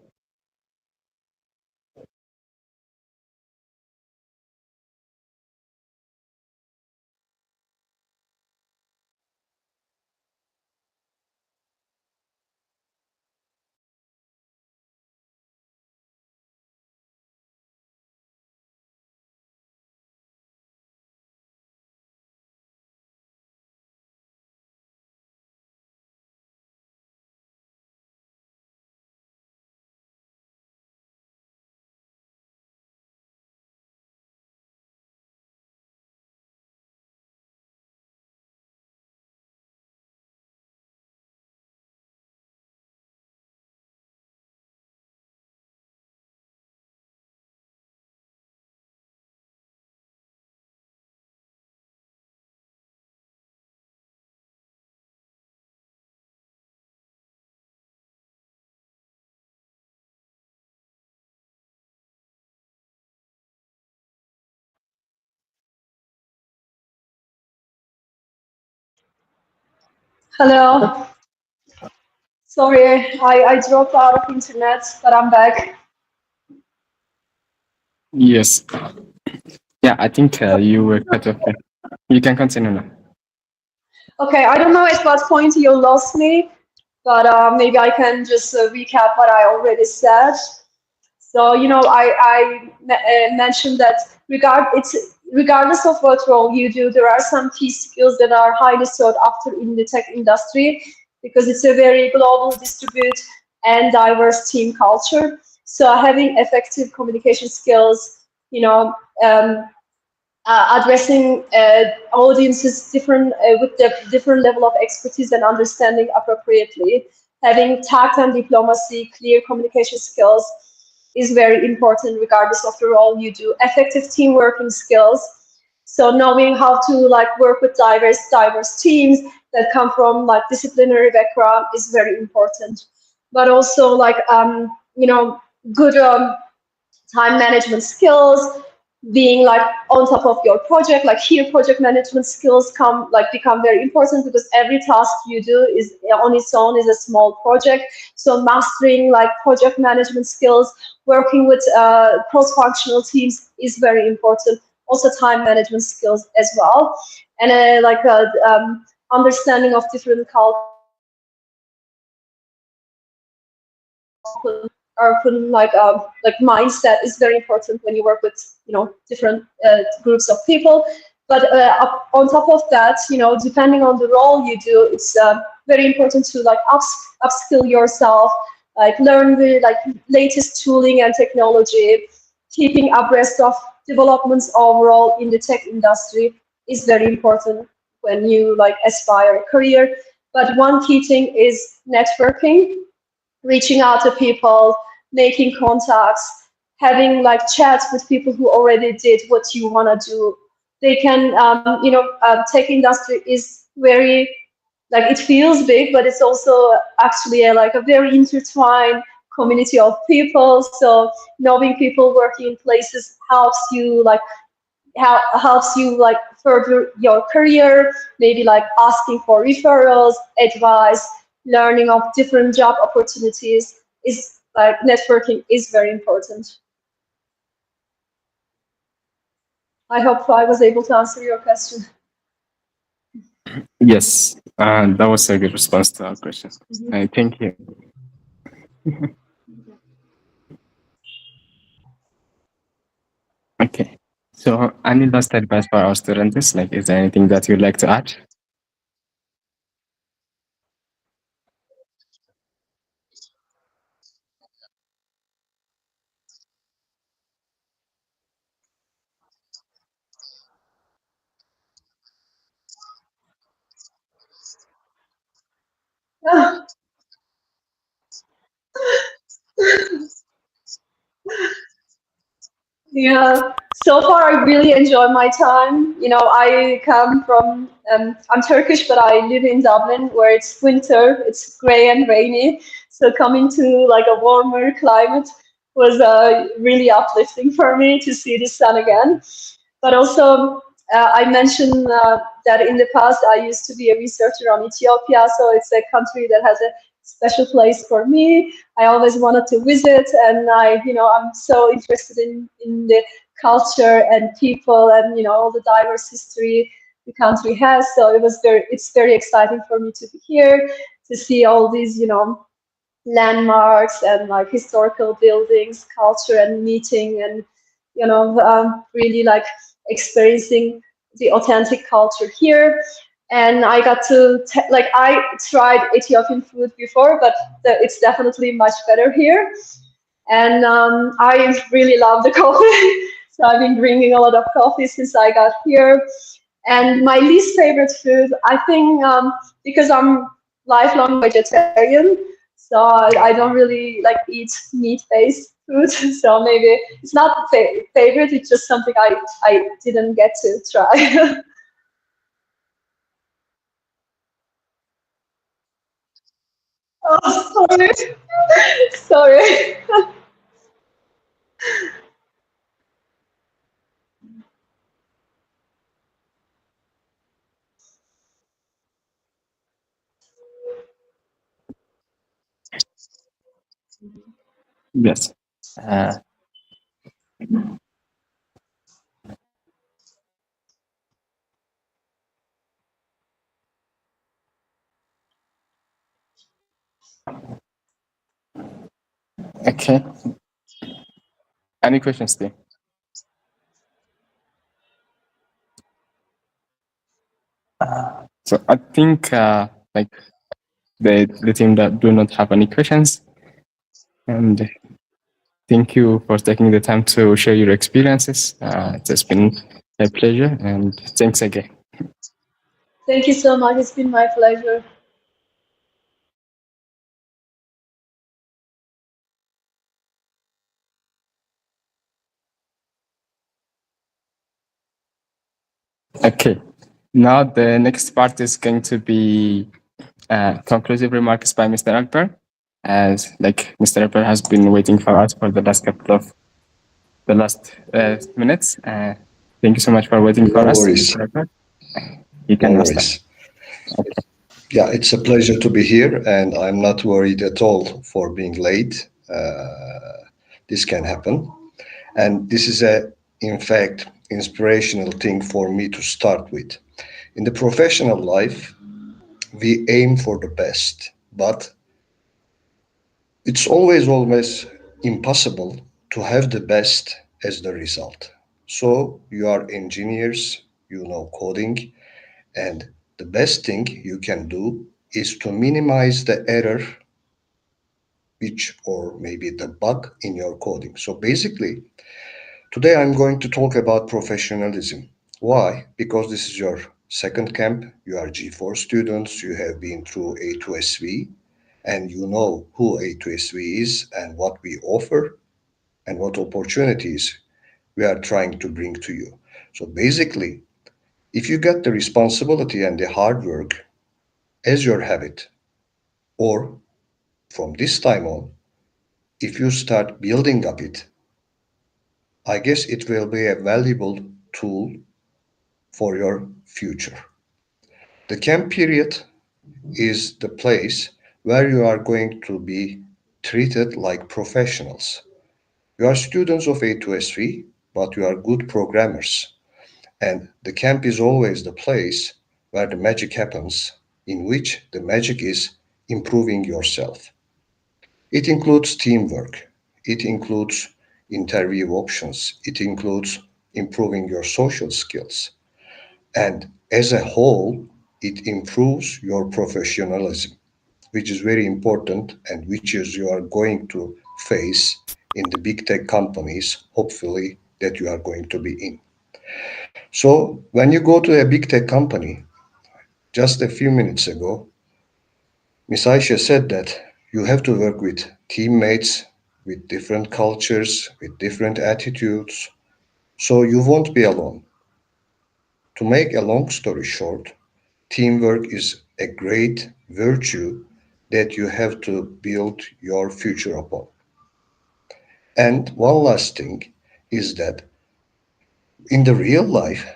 Hello. Sorry, I dropped out of internet, but I'm back. Yes. Yeah, I think you were cut off. You can continue now. Okay, I don't know at what point you lost me, but maybe I can just recap what I already said. So, I mentioned that regardless of what role you do, there are some key skills that are highly sought after in the tech industry because it's a very global, distributed, and diverse team culture. So, having effective communication skills, addressing audiences different with the different level of expertise and understanding appropriately, having tact and diplomacy, clear communication skills is very important regardless of the role you do. Effective team working skills, so knowing how to like work with diverse teams that come from like disciplinary background is very important. But also like good time management skills, being like on top of your project. Like here project management skills become very important because every task you do is on its own is a small project. So mastering like project management skills, working with cross-functional teams is very important. Also time management skills as well, and understanding of different cultures, open like mindset is very important when you work with different groups of people. But on top of that, depending on the role you do, it's very important to like upskill yourself, like learn the like latest tooling and technology. Keeping abreast of developments overall in the tech industry is very important when you like aspire a career. But one key thing is networking, reaching out to people, making contacts, having like chats with people who already did what you want to do. They can, tech industry is very, like it feels big, but it's also actually like a very intertwined community of people. So knowing people working in places helps you like further your career, maybe like asking for referrals, advice, learning of different job opportunities is like networking is very important. I hope I was able to answer your question. Yes, that was a good response to our question. Thank you. Okay. So, any last advice for our students? Like, is there anything that you'd like to add? Yeah, so far I really enjoy my time. I come from, I'm Turkish, but I live in Dublin where it's winter, it's gray and rainy. So coming to like a warmer climate was really uplifting for me to see the sun again. But also, I mentioned that in the past I used to be a researcher on Ethiopia, so it's a country that has a special place for me. I always wanted to visit, and I'm so interested in the culture and people, and all the diverse history the country has. So it's very exciting for me to be here to see all these landmarks and like historical buildings, culture, and meeting, and really like experiencing the authentic culture here. And I got to like I tried Ethiopian food before, but it's definitely much better here. And I really love the coffee, so I've been drinking a lot of coffee since I got here. And my least favorite food, I think, because I'm lifelong vegetarian, so I don't really like eat meat-based food. So maybe it's not favorite; it's just something I didn't get to try. Oh, sorry, sorry. Yes. Uh, okay. Any questions there? So I think like the team that do not have any questions, and thank you for taking the time to share your experiences. It's been a pleasure, and thanks again. Thank you so much. It's been my pleasure. Okay. Now the next part is going to be conclusive remarks by Mr. Akbar, as like Mr. Akbar has been waiting for us for the last minutes. Thank you so much for waiting for No us, worries. Mr. Akbar. You No can now start. worries. Yeah, it's a pleasure to be here, and I'm not worried at all for being late. This can happen. And this is in fact, inspirational thing for me to start with. In the professional life, we aim for the best, but it's always impossible to have the best as the result. So you are engineers, you know coding, and the best thing you can do is to minimize the error which or maybe the bug in your coding. So basically, today I'm going to talk about professionalism. Why? Because this is your second camp, you are G4 students, you have been through A2SV, and you know who A2SV is and what we offer and what opportunities we are trying to bring to you. So basically, if you get the responsibility and the hard work as your habit, or from this time on, if you start building up it, I guess it will be a valuable tool for your future. The camp period is the place where you are going to be treated like professionals. You are students of A2SV, but you are good programmers. And the camp is always the place where the magic happens, in which the magic is improving yourself. It includes teamwork, it includes interview options, it includes improving your social skills. And as a whole, it improves your professionalism, which is very important and which is you are going to face in the big tech companies, hopefully, that you are going to be in. So when you go to a big tech company, just a few minutes ago, Ms. Aisha said that you have to work with teammates with different cultures, with different attitudes, so you won't be alone. To make a long story short, teamwork is a great virtue that you have to build your future upon. And one last thing is that in the real life,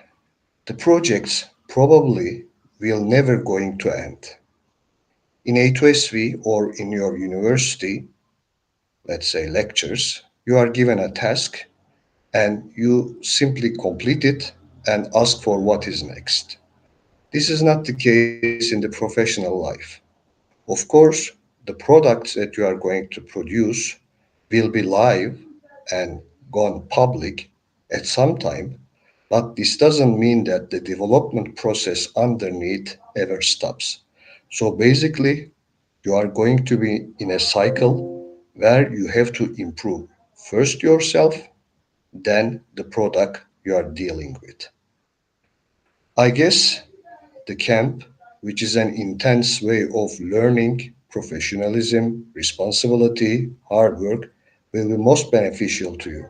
the projects probably will never going to end. In A2SV or in your university, let's say lectures, you are given a task and you simply complete it and ask for what is next. This is not the case in the professional life. Of course, the products that you are going to produce will be live and gone public at some time, but this doesn't mean that the development process underneath ever stops. So basically, you are going to be in a cycle where you have to improve first yourself, then the product you are dealing with. I guess the camp, which is an intense way of learning professionalism, responsibility, hard work, will be most beneficial to you.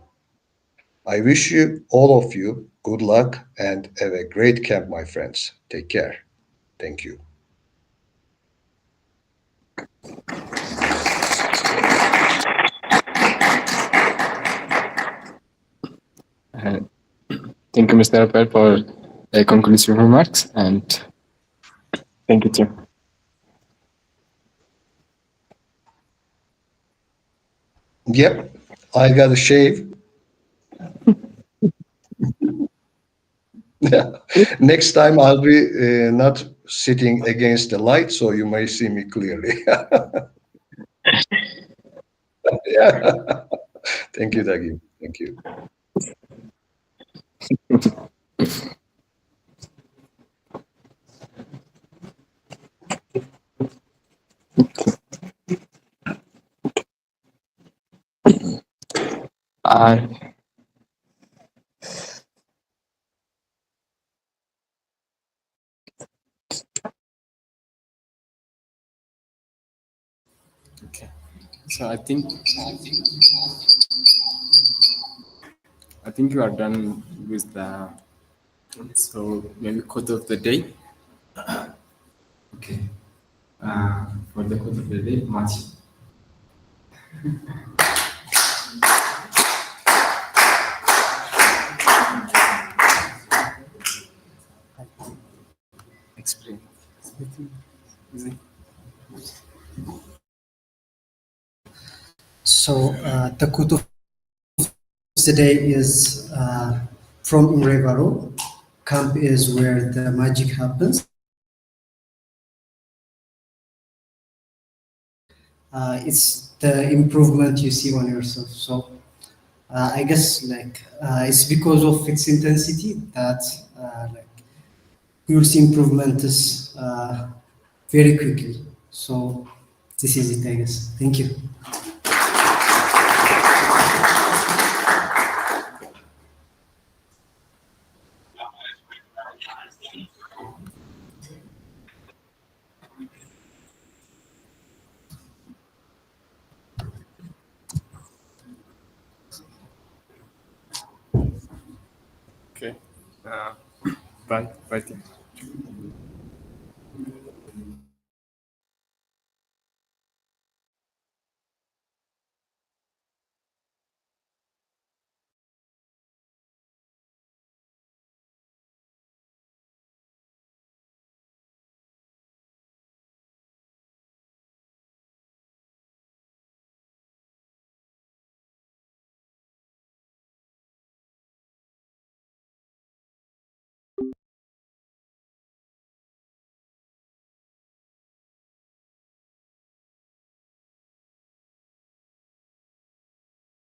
I wish you, all of you, good luck and have a great camp, my friends. Take care. Thank you. Uh, Thank you, Mr. Akbar, for conclusive remarks, and thank you, team. Yep, I got a shave. Yeah. Next time I'll be not sitting against the light, so you may see me clearly. Yeah. Thank you, Dagi. Thank you. Uh, Okay. So I think you are done with the, so maybe quote of the day. Okay. For the quote of the day, much. Explain. So the quote of the day is from Imrevaro. Camp is where the magic happens. It's the improvement you see on yourself. So I guess it's because of its intensity that you'll see improvements very quickly. So this is it, I guess. Thank you. Okay. Bye. Bye.